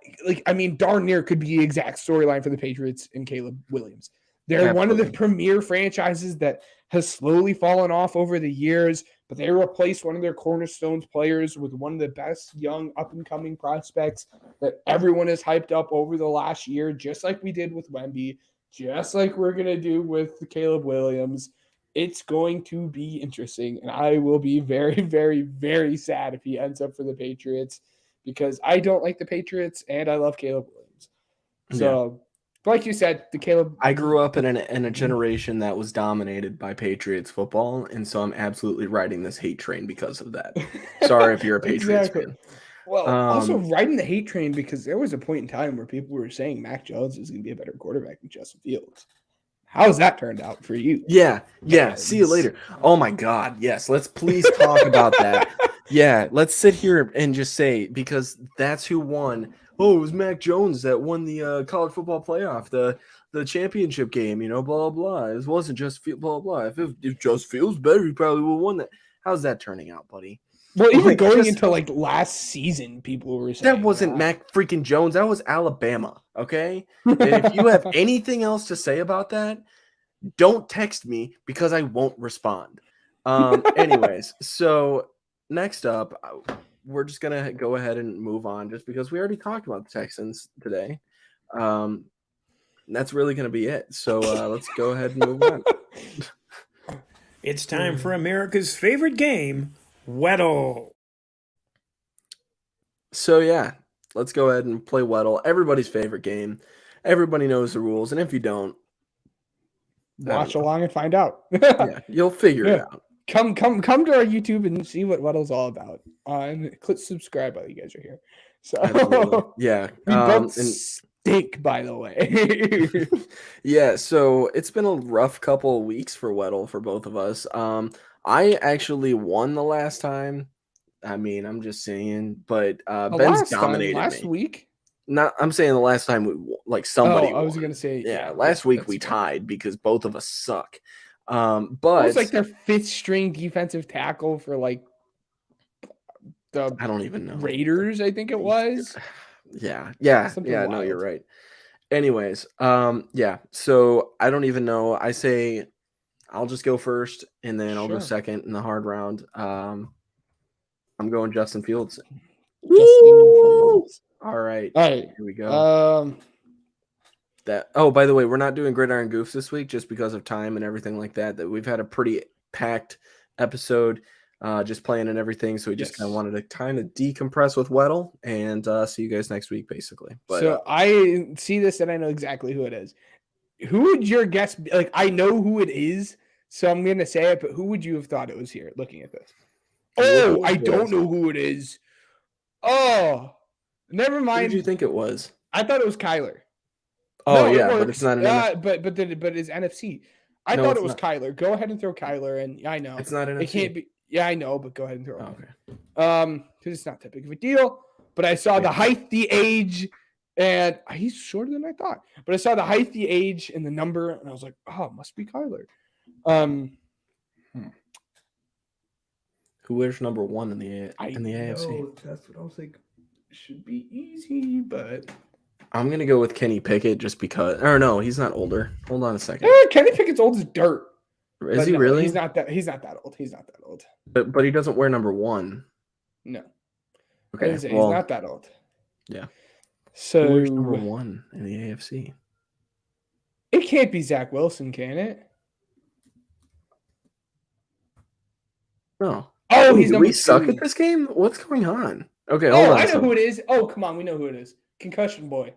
darn near could be the exact storyline for the Patriots and Caleb Williams. They're one of the premier franchises that has slowly fallen off over the years, but they replaced one of their cornerstones players with one of the best young up-and-coming prospects that everyone has hyped up over the last year, just like we did with Wemby, just like we're going to do with Caleb Williams. It's going to be interesting, and I will be very, very, very sad if he ends up for the Patriots, because I don't like the Patriots, and I love Caleb Williams. So, But like you said, the Caleb. I grew up in a generation that was dominated by Patriots football, and so I'm absolutely riding this hate train because of that. Sorry if you're a Patriots Exactly. fan. Well, also riding the hate train because there was a point in time where people were saying Mac Jones is going to be a better quarterback than Justin Fields. How's that turned out for you? Yeah. See you later. Oh my God. Yes. Let's please talk about that. Yeah. Let's sit here and just say, because that's who won. Oh, it was Mac Jones that won the college football playoff, the championship game, blah, blah, blah. It wasn't just blah, blah. If just Fields better, he probably would have won that. How's that turning out, buddy? Well, even going into last season, people were saying that wasn't Mac freaking Jones. That was Alabama. Okay. And if you have anything else to say about that, don't text me because I won't respond. Anyways, so next up, we're just going to go ahead and move on just because we already talked about the Texans today. That's really going to be it. So let's go ahead and move on. It's time for America's favorite game, Weddle. So yeah, let's go ahead and play Weddle. Everybody's favorite game. Everybody knows the rules, and if you don't, watch along and find out. Yeah, you'll figure it out. Come to our YouTube and see what Weddle's all about. And click subscribe while you guys are here. So Absolutely. Yeah, we both stink, by the way. Yeah, so it's been a rough couple of weeks for Weddle for both of us. I actually won the last time. I mean, I'm just saying, but Ben's dominated last me. Week. I'm saying the last time somebody. I was won. gonna say last week we tied because both of us suck. But it was like their fifth string defensive tackle for the I don't even know Raiders. I think it was. Yeah. Something No, wild. you're right. Anyways, yeah. So I don't even know. I say I'll just go first, and then I'll go second in the hard round. I'm going Justin Fields. All right. Here we go. By the way, we're not doing Gridiron Goofs this week just because of time and everything like that. That we've had a pretty packed episode, just playing and everything. So we just kind of wanted to kind of decompress with Weddle and see you guys next week, basically. But, so I see this and I know exactly who it is. Who would your guess be? Like, I know who it is, so I'm going to say it, but who would you have thought it was here looking at this? Oh, I don't know who it is. Oh, never mind. Who did you think it was? I thought it was Kyler. Oh, no, but it's not an but it's NFC. I thought it was Kyler. Go ahead and throw Kyler in. I know. It's not NFC. It can't be. Yeah, I know, but go ahead and throw it. Okay. Because it's not that big of a deal. But I saw the height, the age, and he's shorter than I thought. But I saw the height, the age, and the number, and I was like, oh, it must be Kyler. Who wears number 1 in the AFC? That's what I was like. Should be easy, but I'm gonna go with Kenny Pickett just because. Or no, he's not older. Hold on a second. Kenny Pickett's old as dirt. Is he really? He's not that. He's not that old. He's not that old. But he doesn't wear number 1. No. Okay. He's not that old. Yeah. So who wears number 1 in the AFC? It can't be Zach Wilson, can it? No. Oh, he's number 2. We suck at this game? What's going on? Okay, hold on. I know who it is. Oh, come on. We know who it is. Concussion boy.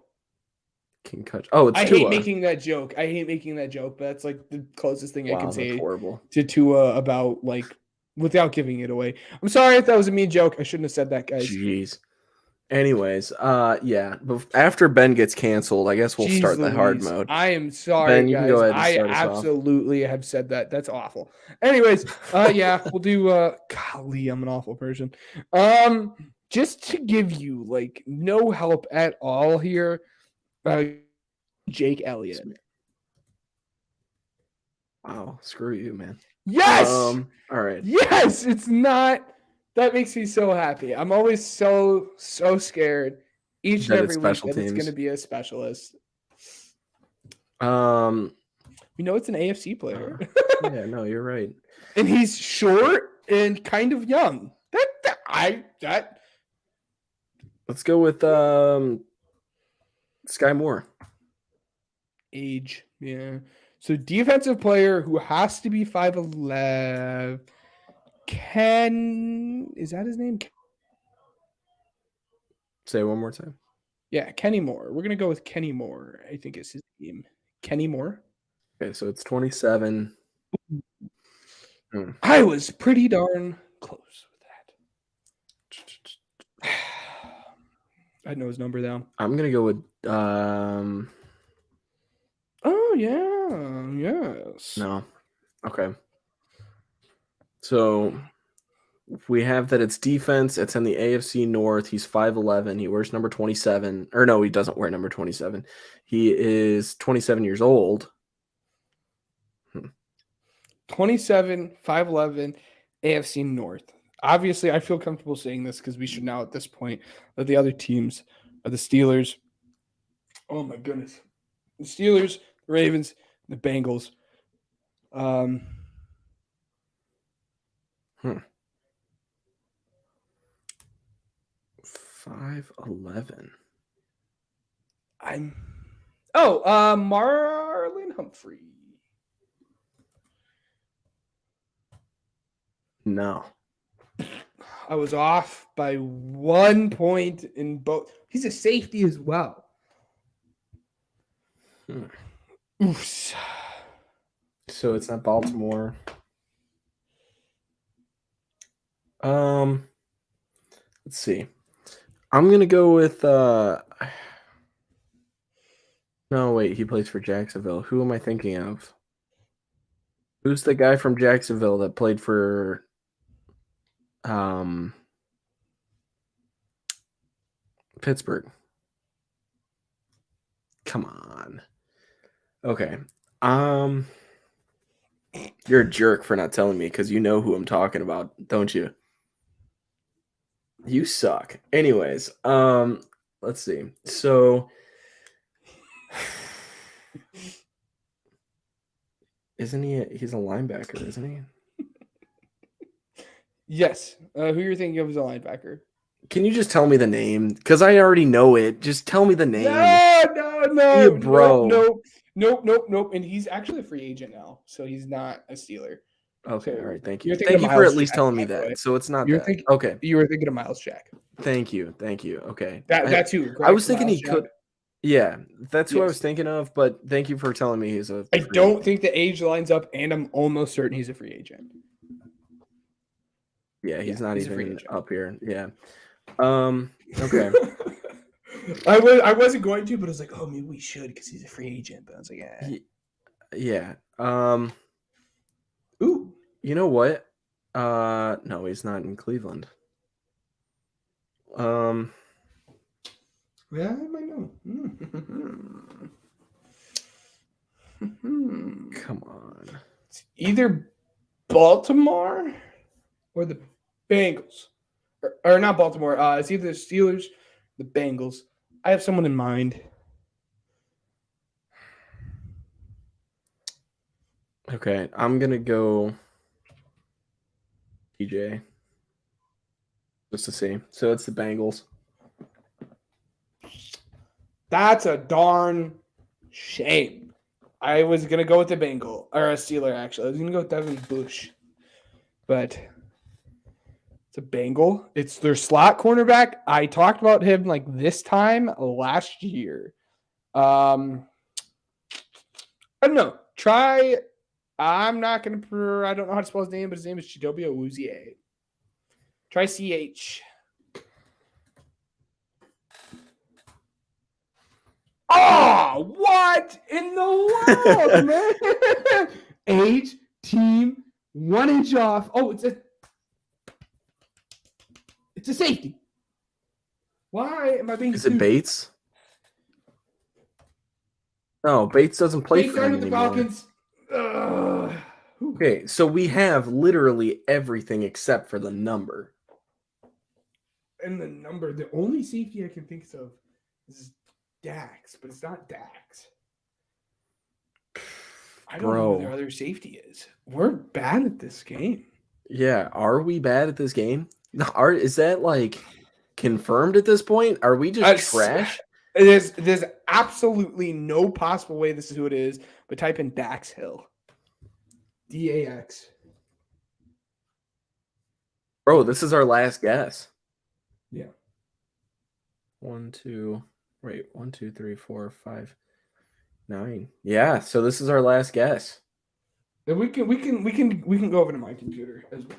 Concussion. Oh, it's Tua. I hate making that joke. But that's like the closest thing I can say horrible. To Tua about without giving it away. I'm sorry if that was a mean joke. I shouldn't have said that, guys. Jeez. Anyways, yeah. After Ben gets canceled, I guess we'll start the hard mode. I am sorry, Ben, you guys. can go ahead and I start us absolutely have said that. That's awful. Anyways, yeah, we'll do. Golly, I'm an awful person. Just to give you no help at all here, Jake Elliott. Wow, screw you, man. Yes. All right. Yes, it's not. That makes me so happy. I'm always so scared each and every week that it's going to be a specialist. We know it's an AFC player. Yeah, no, you're right. And he's short and kind of young. Let's go with Sky Moore. Age, yeah. So defensive player who has to be 5'11". Is that his name? Say it one more time. Yeah, Kenny Moore. We're gonna go with Kenny Moore. I think is his name. Kenny Moore. Okay, so it's 27. I was pretty darn close with that. I know his number though. I'm gonna go with Oh yeah, yes. no. Okay. So we have that it's defense. It's in the AFC North. He's 5'11". He wears number 27. Or no, he doesn't wear number 27. He is 27 years old. 27, 5'11", AFC North. Obviously, I feel comfortable saying this because we should know at this point that the other teams are the Steelers. Oh my goodness. The Steelers, the Ravens, the Bengals. 5'11". Marlon Humphrey. No. I was off by 1 point in both. He's a safety as well. Oof. So it's not Baltimore. Let's see. I'm gonna go with no, wait, he plays for Jacksonville. Who am I thinking of? Who's the guy from Jacksonville that played for Pittsburgh? Come on. Okay. You're a jerk for not telling me because you know who I'm talking about, don't you? You suck. Anyways, let's see. So isn't he's a linebacker, isn't he? Yes. Who you're thinking of as a linebacker? Can you just tell me the name? Because I already know it. Just tell me the name. No, You bro. Nope. And he's actually a free agent now, so he's not a Steeler. Okay, So all right. Thank you. thinking Thank of you for Miles at least Jack, telling me by the way. that. So it's not You're that. thinking- Okay. You were thinking of Miles Jack. Thank you. Okay. That's who. I was thinking Miles he Jack. could. Yeah, that's who I Yes. was thinking of. But thank you for telling me he's a. I free don't agent. think the age lines up, and I'm almost certain he's a free agent. Yeah, he's not he's a free even agent. up here. Yeah. Okay. I wasn't going to, but I was like, oh, maybe we should because he's a free agent. But I was like, Yeah. Ooh. You know what? No, he's not in Cleveland. Yeah, I might know. Come on. It's either Baltimore or the Bengals. Or not Baltimore. It's either the Steelers, the Bengals. I have someone in mind. Okay, I'm gonna go TJ. Just to see. So it's the Bengals. That's a darn shame. I was gonna go with the Bengal or a Steeler actually. I was gonna go with Devin Bush, but it's a Bengal. It's their slot cornerback. I talked about him like this time last year. I don't know. I'm not gonna. I don't know how to spell his name, but his name is Chidobe Awuzie. Try CH. Oh, what in the world, man? Age, team, 1 inch off. Oh, it's a safety. Why am I being Is it Bates? No, Bates doesn't play Bates for signed him with the anymore. Falcons. Okay, so we have literally everything except for the number. And the number, the only safety I can think of is Dax, but it's not Dax. I don't know who their other safety is. We're bad at this game. Yeah, are we bad at this game? Is that like confirmed at this point? Are we just trash? There's absolutely no possible way this is who it is, but type in Dax Hill. DAX. Bro, this is our last guess. Yeah. 1, 2, Wait, 1, 2, 3, 4, 5, 9. Yeah, so this is our last guess. We can go over to my computer as well.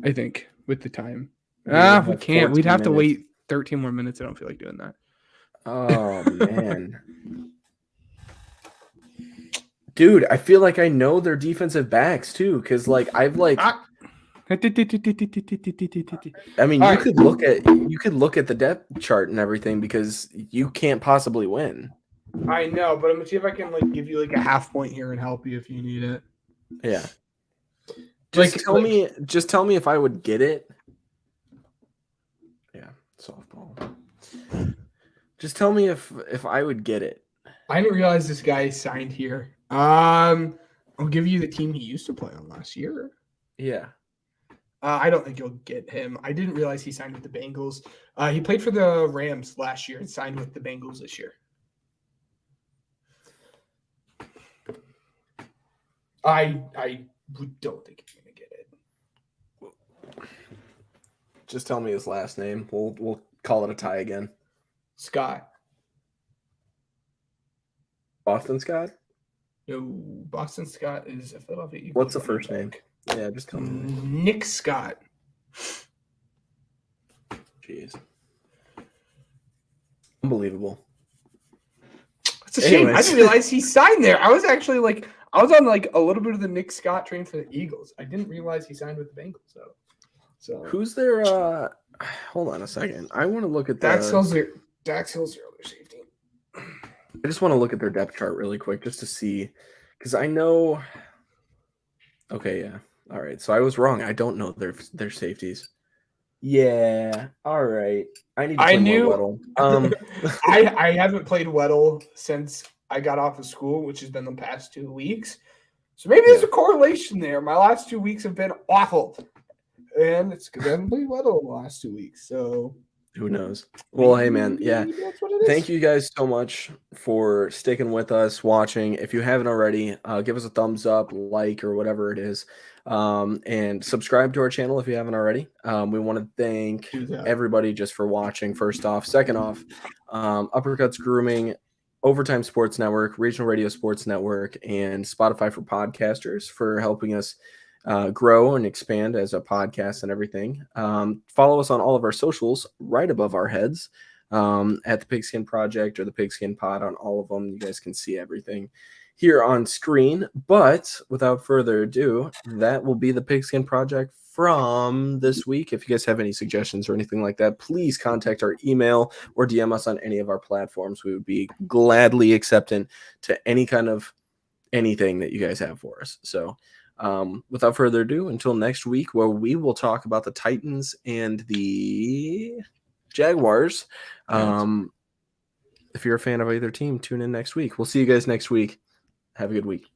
I think with the time. We have We can't. We'd 14 have to minutes. wait 13 more minutes. I don't feel like doing that. Oh man. Dude, I feel like I know their defensive backs too, because like I've like I mean All you right. could look at the depth chart and everything because you can't possibly win. I know, but I'm gonna see if I can like give you like a half point here and help you if you need it. Yeah. Like, Just tell me if I would get it. Yeah, softball. Just tell me if I would get it. I didn't realize this guy signed here. I'll give you the team he used to play on last year. Yeah. I don't think you'll get him. I didn't realize he signed with the Bengals. He played for the Rams last year and signed with the Bengals this year. I don't think you're gonna get it. Just tell me his last name. We'll call it a tie again. Scott. Boston Scott? No, Boston Scott is a Philadelphia Eagles. What's the first name? Yeah, just tell me. Nick Scott. Jeez. Unbelievable. It's a shame. I Anyways. didn't realize he signed there. I was actually like, I was on like a little bit of the Nick Scott train for the Eagles. I didn't realize he signed with the Bengals. So Who's their hold on a second. I want to look at Dax Hill's their other safety. I just want to look at their depth chart really quick just to see because I know okay, yeah. All right. So I was wrong. I don't know their safeties. Yeah. All right. I need to play more Weddle. I haven't played Weddle since I got off of school, which has been the past 2 weeks. So maybe there's a correlation there. My last 2 weeks have been awful. And it's because I haven't played Weddle in the last 2 weeks. So who knows? Well, hey man, yeah. That's what it is. Thank you guys so much for sticking with us, watching. If you haven't already, give us a thumbs up, like, or whatever it is. And subscribe to our channel if you haven't already. We want to thank everybody just for watching, first off. Second off, Uppercuts Grooming, Overtime Sports Network, Regional Radio Sports Network, and Spotify for Podcasters for helping us grow and expand as a podcast and everything. Follow us on all of our socials right above our heads at the Pigskin Project or the Pigskin Pod on all of them. You guys can see everything here on screen. But without further ado, that will be the Pigskin Project from this week. If you guys have any suggestions or anything like that, please contact our email or DM us on any of our platforms. We would be gladly accepting to any kind of anything that you guys have for us. So without further ado, until next week, where we will talk about the Titans and the Jaguars. If you're a fan of either team, tune in next week. We'll see you guys next week. Have a good week.